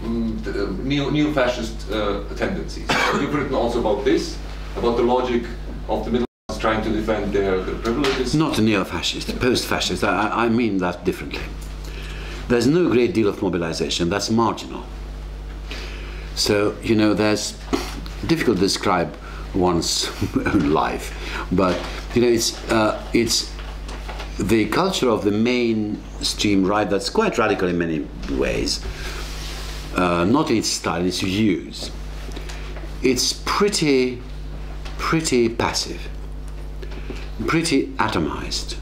neo-fascist tendencies. You've written also about this, about the logic of the middle class trying to defend their privileges. Not neo-fascist, post-fascist. I mean that differently. There's no great deal of mobilization. That's marginal. So, you know, there's difficult to describe one's own life, but you know, it's the culture of the mainstream right that's quite radical in many ways. Not in its style, its views. It's pretty passive, pretty atomized.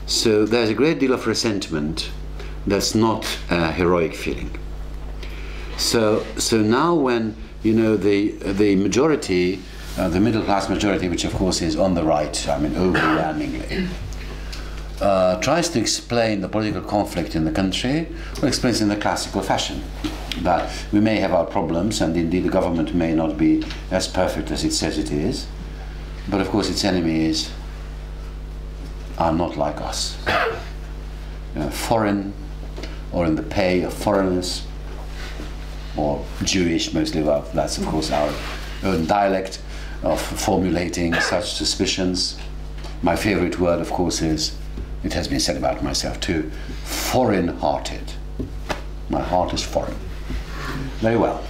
So there's a great deal of resentment that's not a heroic feeling. So now when, you know, the majority, the middle class majority, which of course is on the right, I mean overwhelmingly, tries to explain the political conflict in the country, well, explains in the classical fashion that we may have our problems, and indeed the government may not be as perfect as it says it is, but of course its enemies are not like us, foreign or in the pay of foreigners, or Jewish mostly. Well, that's of course our own dialect of formulating such suspicions. My favorite word, of course, is, it has been said about myself too, foreign-hearted. My heart is foreign. Very well.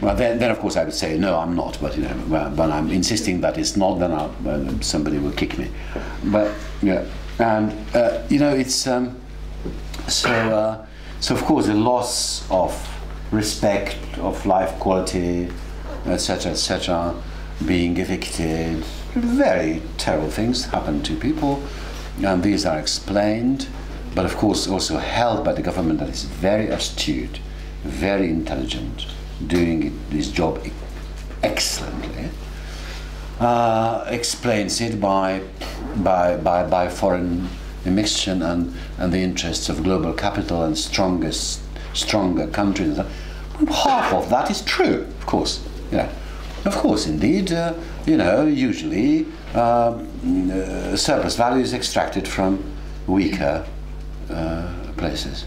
Well, then of course I would say no, I'm not. But you know, when I'm insisting that it's not, then somebody will kick me. But yeah, and you know, it's so of course the loss of respect, of life quality, etc., being evicted, very terrible things happen to people, and these are explained, but of course also held by the government that is very astute, very intelligent, doing this job excellently, explains it by foreign immixtion and the interests of global capital and stronger countries. Half of that is true, of course. Yeah, of course, indeed. You know, usually surplus value is extracted from weaker places,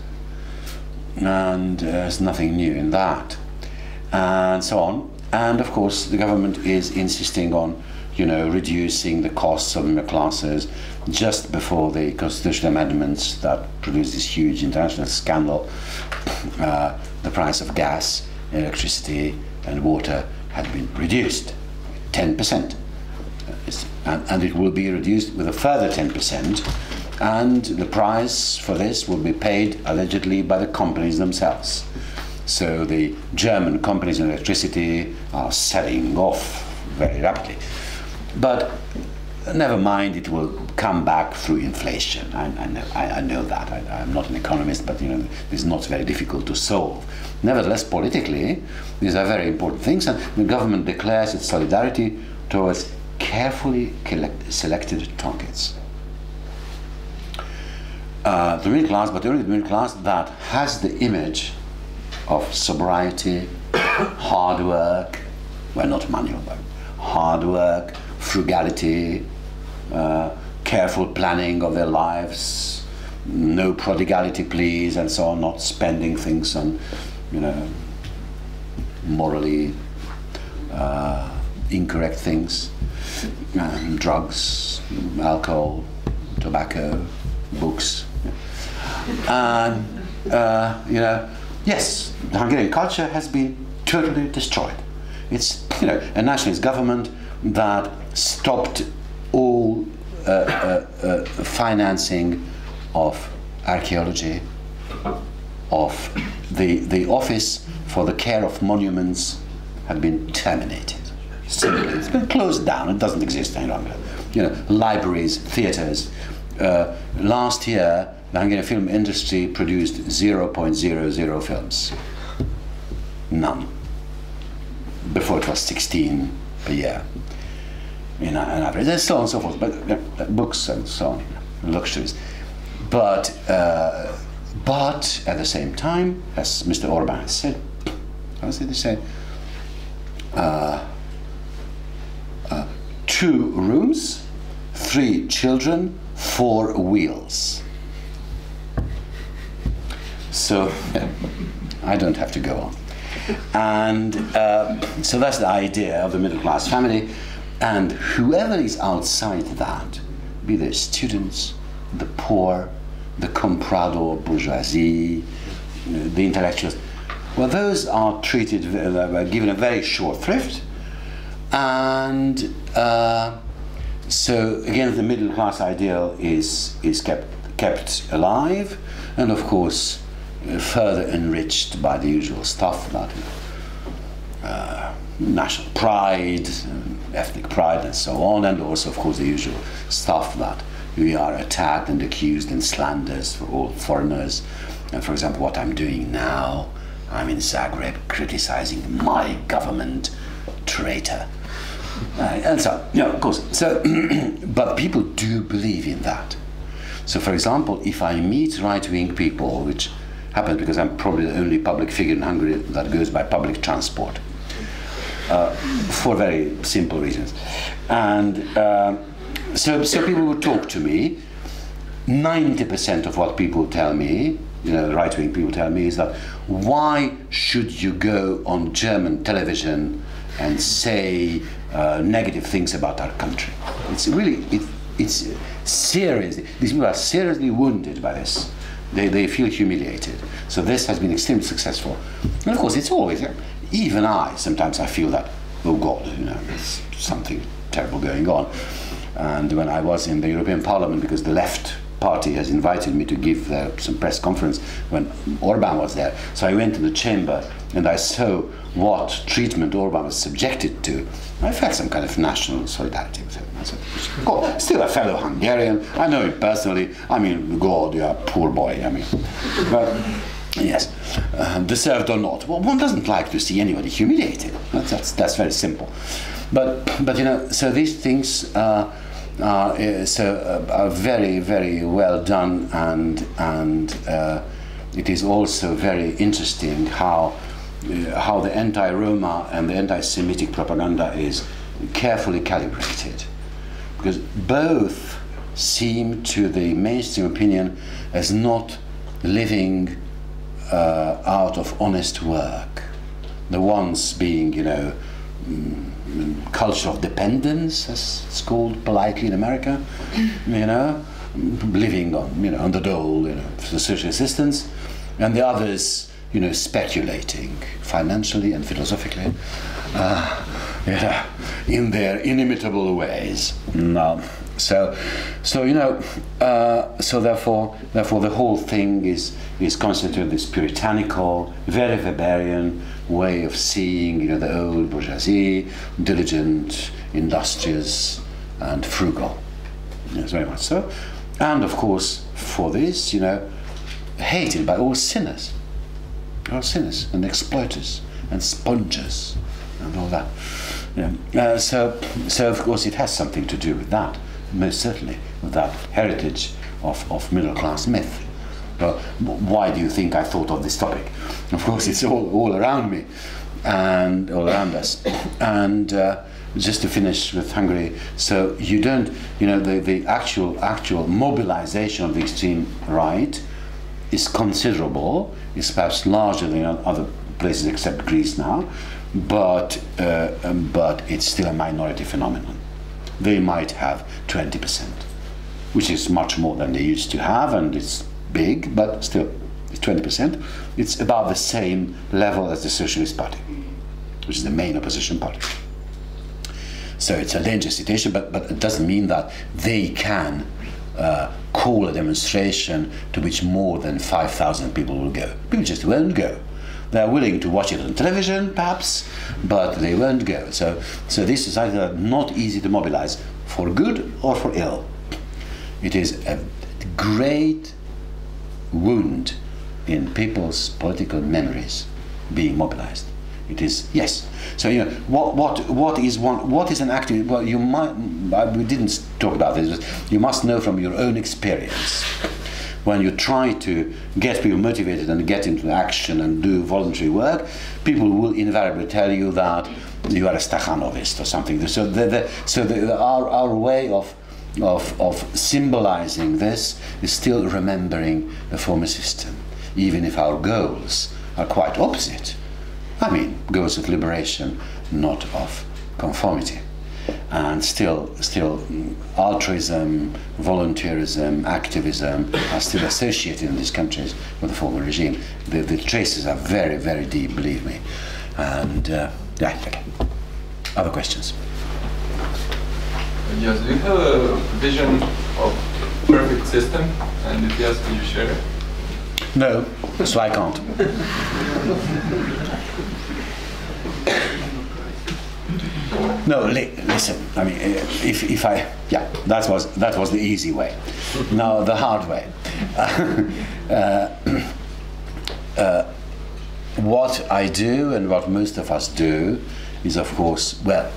and there's nothing new in that, and so on. And of course, the government is insisting on, you know, reducing the costs of middle classes just before the constitutional amendments that produced this huge international scandal. The price of gas, electricity, and water had been reduced 10%, and it will be reduced with a further 10%. And the price for this will be paid allegedly by the companies themselves. So the German companies in electricity are selling off very rapidly. But never mind, it will come back through inflation. I know that. I'm not an economist, but you know, it's not very difficult to solve. Nevertheless, politically, these are very important things, and the government declares its solidarity towards carefully selected targets. The middle class, but only the middle class that has the image of sobriety, hard work, well, not manual work, hard work, frugality, careful planning of their lives, no prodigality please, and so on, not spending things on, you know, morally incorrect things, drugs, alcohol, tobacco, books. And, you know, yes, the Hungarian culture has been totally destroyed. It's, you know, a nationalist government that stopped all financing of archaeology, of the office for the care of monuments had been terminated. Simply, it's been closed down. It doesn't exist any longer. You know, libraries, theatres. Last year, the Hungarian film industry produced 0.00 films. None. Before it was 16 a year, in an average, and so on and so forth. But books and so on, luxuries. But at the same time, as Mr. Orban has said, how did he say? 2 rooms, 3 children, 4 wheels. So I don't have to go on. And so that's the idea of the middle class family, and whoever is outside that, be they students, the poor, the comprador bourgeoisie, the intellectuals, well, those are treated, given a very short thrift, and so again the middle class ideal is kept alive, and of course further enriched by the usual stuff that national pride, ethnic pride, and so on, and also of course the usual stuff that we are attacked and accused and slandered for all foreigners. And for example, what I'm doing now, I'm in Zagreb criticizing my government, traitor, and so, you know, of course. So, but people do believe in that. So, for example, if I meet right-wing people, which happens because I'm probably the only public figure in Hungary that goes by public transport, for very simple reasons, and so people would talk to me. 90% of what people tell me, you know, right-wing people tell me, is that why should you go on German television and say negative things about our country? It's really, it's serious. These people are seriously wounded by this. They feel humiliated. So this has been extremely successful. And of course, it's always, even sometimes I feel that, oh God, there's something terrible going on. And when I was in the European Parliament, because the left party has invited me to give some press conference when Orban was there, so I went to the chamber and I saw what treatment Orban was subjected to. I felt some kind of national solidarity with him. I said, God, still a fellow Hungarian, I know him personally, I mean, God, you are a poor boy, I mean. But, yes, deserved or not. Well, one doesn't like to see anybody humiliated. That's very simple. But so these things are very, very well done, and it is also very interesting how the anti-Roma and the anti-Semitic propaganda is carefully calibrated, because both seem to the mainstream opinion as not living out of honest work. The ones being, culture of dependence, as it's called politely in America, living on the dole, for social assistance, and the others, speculating financially and philosophically, in their inimitable ways. So therefore the whole thing is constituted this puritanical, very Weberian way of seeing, the old bourgeoisie, diligent, industrious, and frugal. Yes, very much so. And of course, for this, hated by all sinners and exploiters and spongers and all that. So of course it has something to do with that, most certainly, with that heritage of middle-class myth. Why do you think I thought of this topic? Of course, it's all around me and all around us. And just to finish with Hungary, so you don't, the actual mobilization of the extreme right is considerable, is perhaps larger than other places except Greece now, but it's still a minority phenomenon. They might have 20%, which is much more than they used to have, and it's big, but still, it's 20%. It's about the same level as the Socialist Party, which is the main opposition party. So it's a dangerous situation, but it doesn't mean that they can call a demonstration to which more than 5,000 people will go. People just won't go. They're willing to watch it on television, perhaps, but they won't go. So this is either not easy to mobilize for good or for ill. It is a great wound in people's political memories being mobilized. It is, yes. So what is an active? Well, you might. We didn't talk about this, but you must know from your own experience. When you try to get people motivated and get into action and do voluntary work, people will invariably tell you that you are a Stakhanovist or something. So our way of symbolizing this is still remembering the former system, even if our goals are quite opposite. I mean, goals of liberation, not of conformity. And still altruism, volunteerism, activism are still associated in these countries with the former regime. The traces are very, very deep, believe me. And okay. Other questions? Yes, do you have a vision of perfect system? And if yes, can you share it? No, so I can't. No, listen. I mean, if I, that was the easy way. Now the hard way. What I do and what most of us do is, of course, well,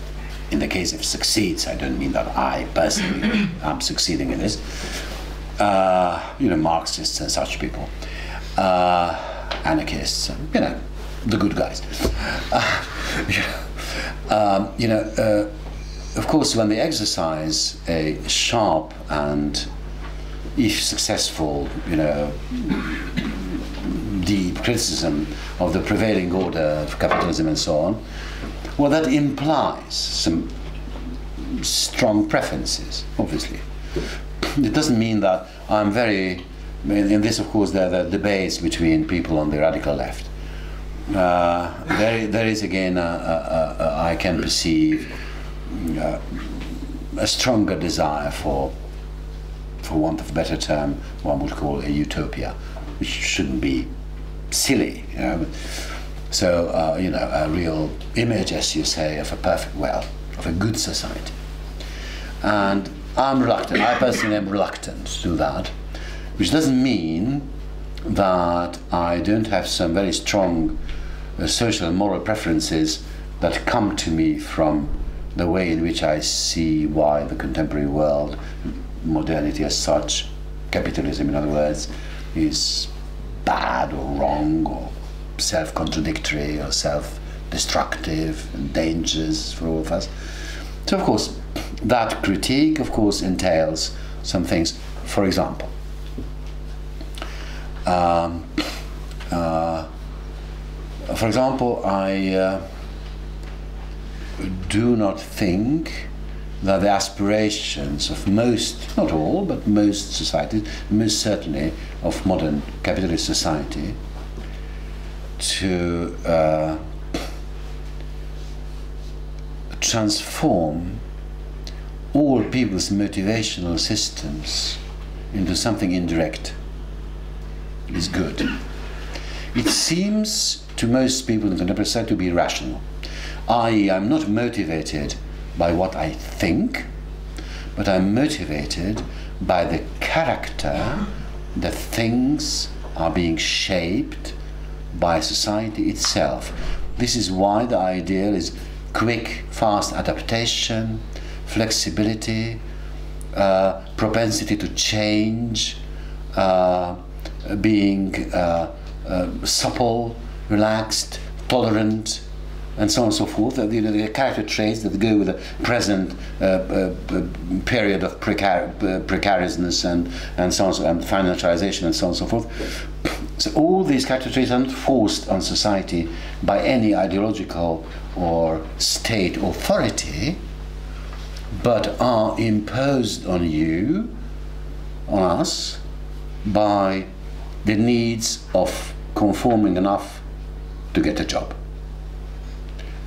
in the case of succeeds, I don't mean that I personally am succeeding in this. Marxists and such people, anarchists, the good guys. Of course, when they exercise a sharp and, if successful, deep criticism of the prevailing order of capitalism and so on, well, that implies some strong preferences, obviously. It doesn't mean that in this, of course, there are debates between people on the radical left. there is again, I can perceive a stronger desire for want of a better term, one would call a utopia, which shouldn't be silly. You know? So, you know, a real image, as you say, of a perfect, well, of a good society. And I'm reluctant, I personally am reluctant to do that, which doesn't mean that I don't have some very strong social and moral preferences that come to me from the way in which I see why the contemporary world, modernity as such, capitalism in other words, is bad or wrong or self-contradictory or self-destructive and dangerous for all of us. So of course that critique of course entails some things. For example, I do not think that the aspirations of most, not all, but most societies, most certainly of modern capitalist society, to transform all people's motivational systems into something indirect is good. It seems to most people in contemporary society to be rational, i.e. I'm not motivated by what I think, but I'm motivated by the character, the things are being shaped by society itself. This is why the ideal is quick, fast adaptation, flexibility, propensity to change, being supple, relaxed, tolerant, and so on and so forth. The character traits that go with the present period of precariousness and so on, and financialization and so on and so forth. So all these character traits are not forced on society by any ideological or state authority, but are imposed on you, on us, by the needs of conforming enough to get a job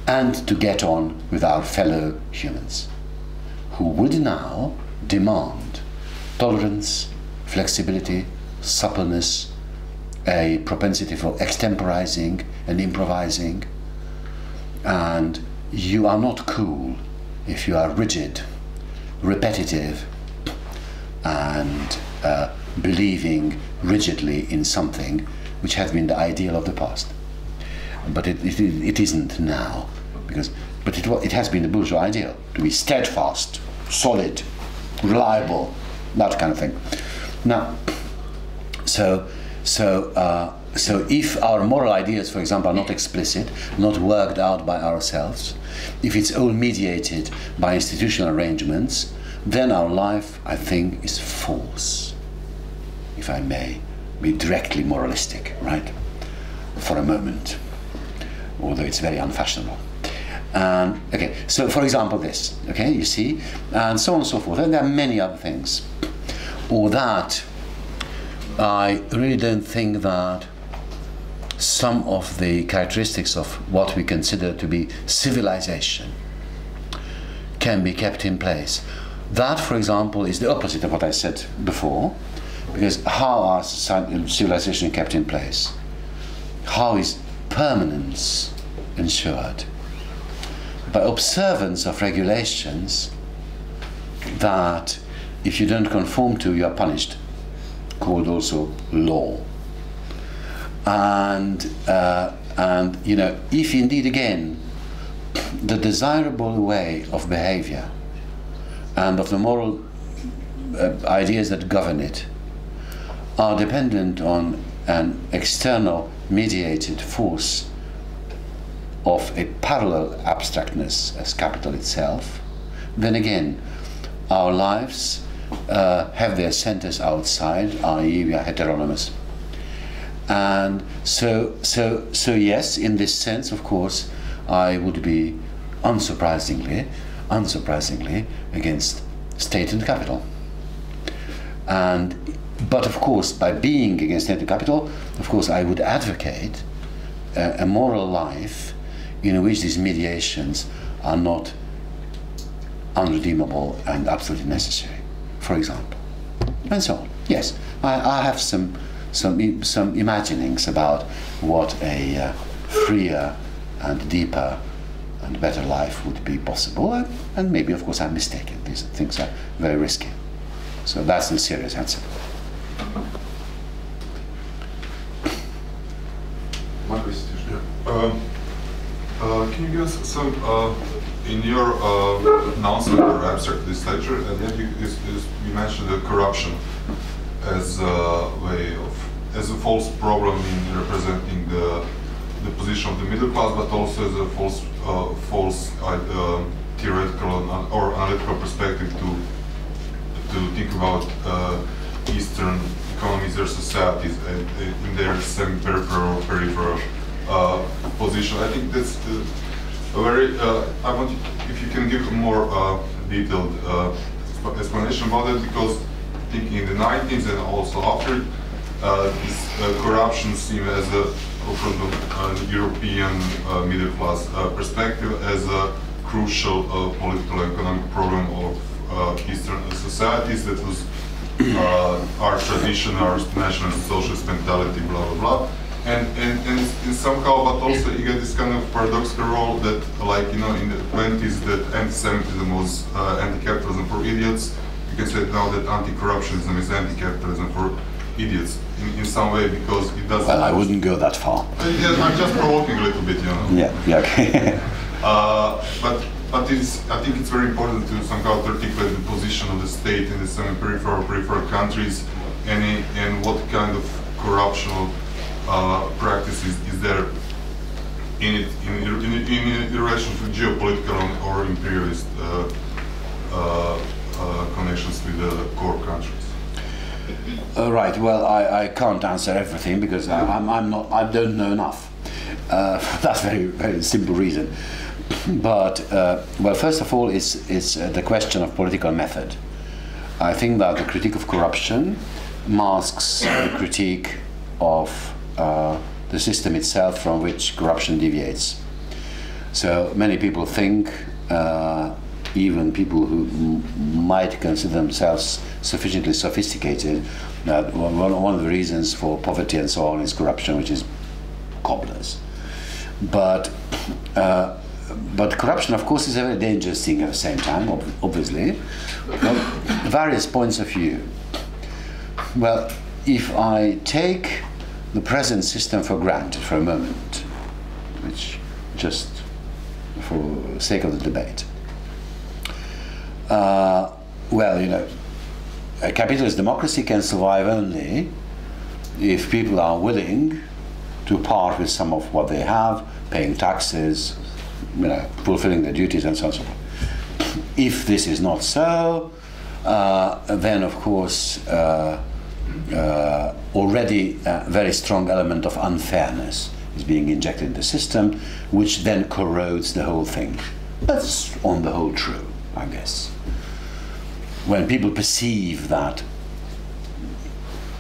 and to get on with our fellow humans, who would now demand tolerance, flexibility, suppleness, a propensity for extemporizing and improvising. And you are not cool if you are rigid, repetitive, and believing rigidly in something which has been the ideal of the past. But it isn't now, but it has been the bourgeois ideal, to be steadfast, solid, reliable, that kind of thing. Now, so if our moral ideas, for example, are not explicit, not worked out by ourselves, if it's all mediated by institutional arrangements, then our life, I think, is false, if I may be directly moralistic, right, for a moment, although it's very unfashionable. Okay, so for example this, okay, you see, and so on and so forth, and there are many other things. Or that I really don't think that some of the characteristics of what we consider to be civilization can be kept in place. That, for example, is the opposite of what I said before, because how are civilization kept in place? How is permanence ensured? By observance of regulations that if you don't conform to, you are punished, called also law. And you know, if indeed again the desirable way of behavior and of the moral ideas that govern it are dependent on an external mediated force of a parallel abstractness as capital itself, then again our lives have their centers outside, i.e. we are heteronymous. And so yes, in this sense, of course, I would be unsurprisingly against state and capital. But of course, by being against state and capital, of course, I would advocate a moral life in which these mediations are not unredeemable and absolutely necessary, for example, and so on. Yes, I have some imaginings about what a freer and deeper and better life would be possible, and maybe, of course, I'm mistaken. These things are very risky. So that's the serious answer. Can you give us some, in your announcement or abstract this lecture, you mentioned the corruption as a way of, as a false problem in representing the position of the middle class, but also as a false theoretical or analytical perspective to think about Eastern economies or societies in their semi-peripheral or peripheral position. I think that's a very. I want if you can give a more detailed explanation about it, because thinking in the 90s and also after this corruption seemed as from the European middle class perspective as a crucial political and economic problem of Eastern societies that was our tradition, our nationalist socialist mentality, blah blah blah, and somehow, but also you get this kind of paradoxical role that, like, you know, in the 20s that anti-Semitism was anti-capitalism for idiots. You can say now that anti-corruptionism is anti-capitalism for idiots in some way, because it doesn't. Well, I wouldn't go that far. Yeah, I'm just provoking a little bit, you know. Yeah, okay. But I think it's very important to somehow articulate the position of the state in the semi-peripheral countries, and what kind of corruptional practices is there in relation to geopolitical or imperialist connections with the core countries. Right. Well, I can't answer everything because I don't know enough. That's a very simple reason. But well, first of all, it's the question of political method. I think that the critique of corruption masks the critique of the system itself from which corruption deviates. So many people think, even people who might consider themselves sufficiently sophisticated, that one of the reasons for poverty and so on is corruption, which is cobblers. But corruption, of course, is a very dangerous thing at the same time, obviously. Well, various points of view. Well, if I take the present system for granted for a moment, which just for the sake of the debate, well, you know, a capitalist democracy can survive only if people are willing to part with some of what they have, paying taxes, you know, fulfilling their duties, and so on and so forth. If this is not so, then of course already a very strong element of unfairness is being injected in the system, which then corrodes the whole thing. That's on the whole true, I guess. When people perceive that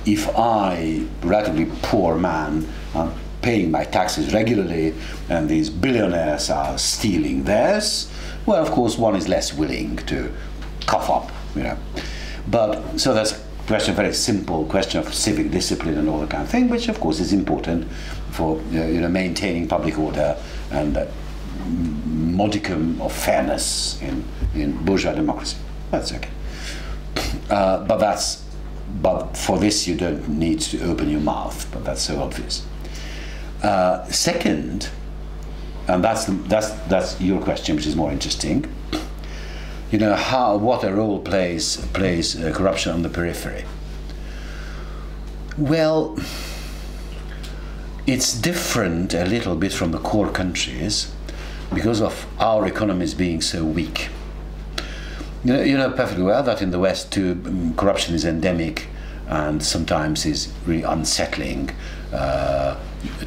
if I, relatively poor man, am paying my taxes regularly and these billionaires are stealing theirs, well, of course, one is less willing to cough up, you know. But so that's a question, very simple question of civic discipline and all that kind of thing, which of course is important for you know, maintaining public order and that modicum of fairness in bourgeois democracy. That's okay. But for this you don't need to open your mouth, but that's so obvious. Second, and that's your question, which is more interesting. You know, what a role plays corruption on the periphery. Well, it's different a little bit from the core countries because of our economies being so weak. You know perfectly well that in the West too, corruption is endemic and sometimes is really unsettling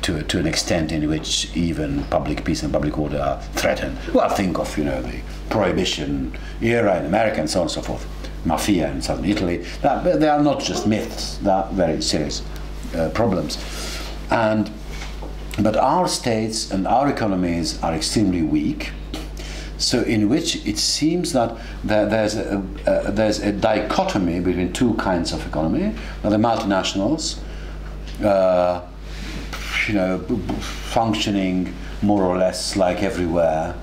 to an extent in which even public peace and public order are threatened. Well, think of, you know, the Prohibition era in America and so on and so forth, mafia in southern Italy. They are not just myths; they are very serious problems. And But our states and our economies are extremely weak, so in which it seems that there's a dichotomy between two kinds of economy. Now, the multinationals, functioning more or less like everywhere,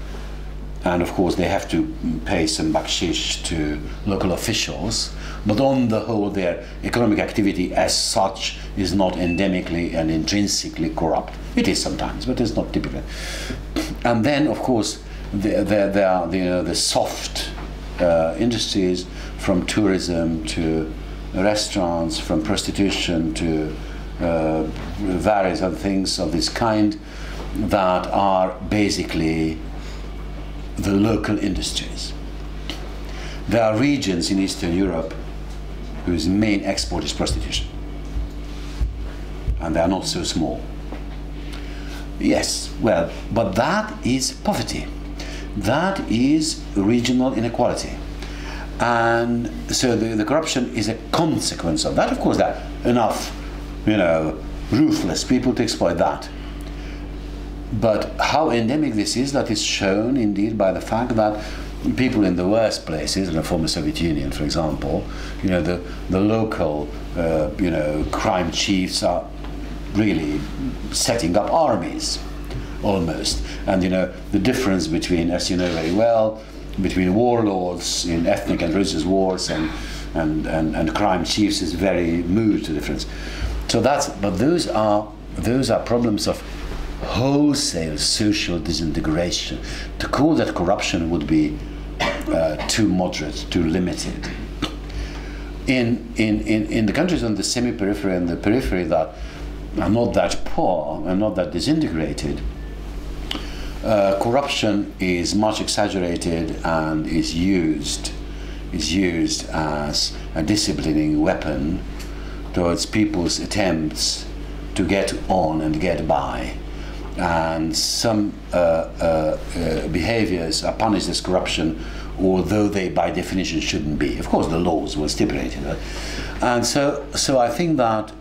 and of course they have to pay some bakshish to local officials, but on the whole their economic activity as such is not endemically and intrinsically corrupt. It is sometimes, but it's not typically. And then of course there are the soft industries, from tourism to restaurants, from prostitution to various other things of this kind, that are basically the local industries. There are regions in Eastern Europe whose main export is prostitution, and they are not so small. Yes, well, but that is poverty. That is regional inequality. And so the corruption is a consequence of that. Of course, there are enough, ruthless people to exploit that. But how endemic this is, that is shown indeed by the fact that people in the worst places, in the former Soviet Union, for example, the local, crime chiefs are really setting up armies, almost. And the difference between, as you know very well, between warlords in ethnic and religious wars and crime chiefs is very moved to difference. So but those are problems of wholesale social disintegration. To call that corruption would be too moderate, too limited. In the countries on the semi-periphery and the periphery that are not that poor and not that disintegrated, corruption is much exaggerated and is used as a disciplining weapon towards people's attempts to get on and get by. And some behaviors are punished as corruption, although they by definition shouldn't be. Of course the laws will stipulate it. And so I think that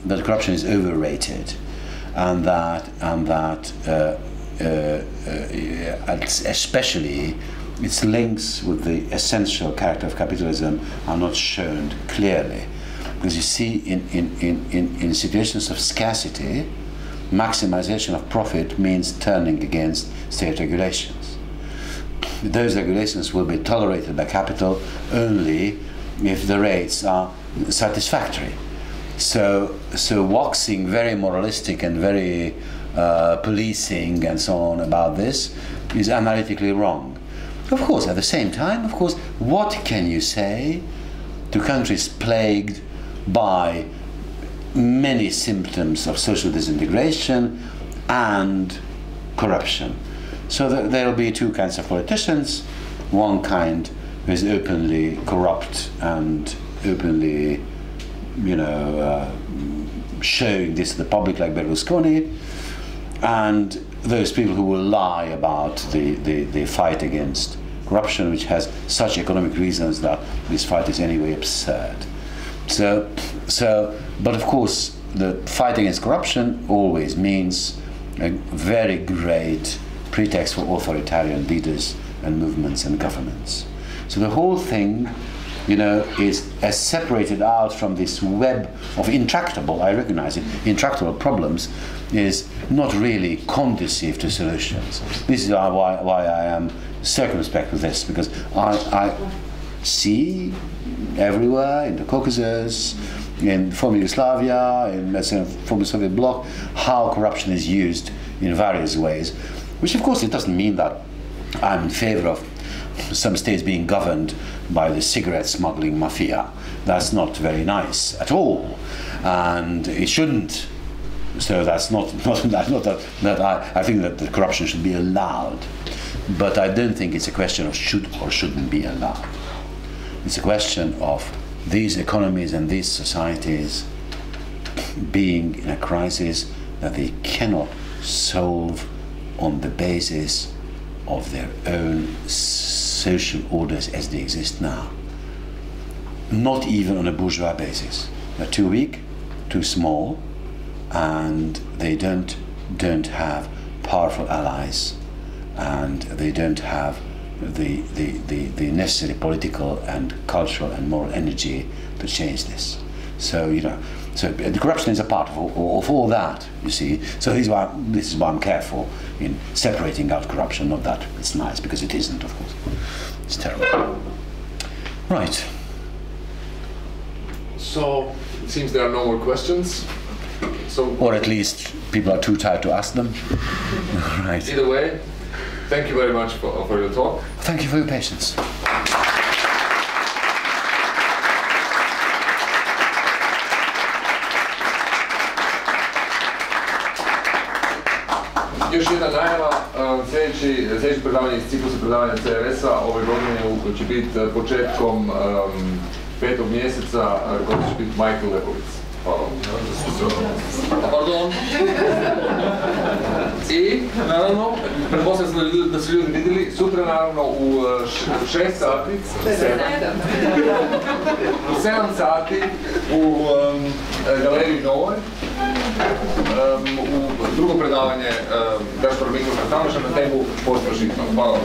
corruption is overrated, and that especially its links with the essential character of capitalism are not shown clearly. Because you see, in situations of scarcity, maximization of profit means turning against state regulations. Those regulations will be tolerated by capital only if the rates are satisfactory. So waxing very moralistic and very policing and so on about this is analytically wrong. Of course, at the same time, what can you say to countries plagued by many symptoms of social disintegration and corruption? So there will be two kinds of politicians. One kind who is openly corrupt and openly, showing this to the public, like Berlusconi, and those people who will lie about the fight against corruption, which has such economic reasons that this fight is anyway absurd. But of course, the fight against corruption always means a very great pretext for authoritarian leaders and movements and governments. So the whole thing, is as separated out from this web of intractable, I recognize it, intractable problems, is not really conducive to solutions. This is why I am circumspect with this, because I see everywhere in the Caucasus, in former Yugoslavia, in let's say former Soviet bloc, how corruption is used in various ways, which of course it doesn't mean that I'm in favor of some states being governed by the cigarette smuggling mafia. That's not very nice at all, and it shouldn't. So that's not that I think that the corruption should be allowed, but I don't think it's a question of should or shouldn't be allowed. It's a question of these economies and these societies being in a crisis that they cannot solve on the basis of their own social orders as they exist now. Not even on a bourgeois basis. They're too weak, too small, and they don't don't have powerful allies, and they don't have the necessary political and cultural and moral energy to change this. So, you know, so the corruption is a part of all that, you see. So this is why I'm careful in separating out corruption. Not that it's nice, because it isn't, of course. It's terrible. Right. So it seems there are no more questions. So, or at least people are too tired to ask them. Right. Either way, thank you very much for your talk. Thank you for your patience. Još jedna najava, sljedeće predavanje iz ciklusa predavanja CRS-a ove godine će biti početkom 5. mjeseca, koji će biti Michael Lepovic. Hvala vam. Pardon. I, naravno, pretpostavljam da su ljudi vidjeli, sutra naravno u 6 sati, 7 sati u galeriji Novoj, u drugo predavanje Gašpara Mikloša Tamaša na temu post-fascisma. Hvala vam.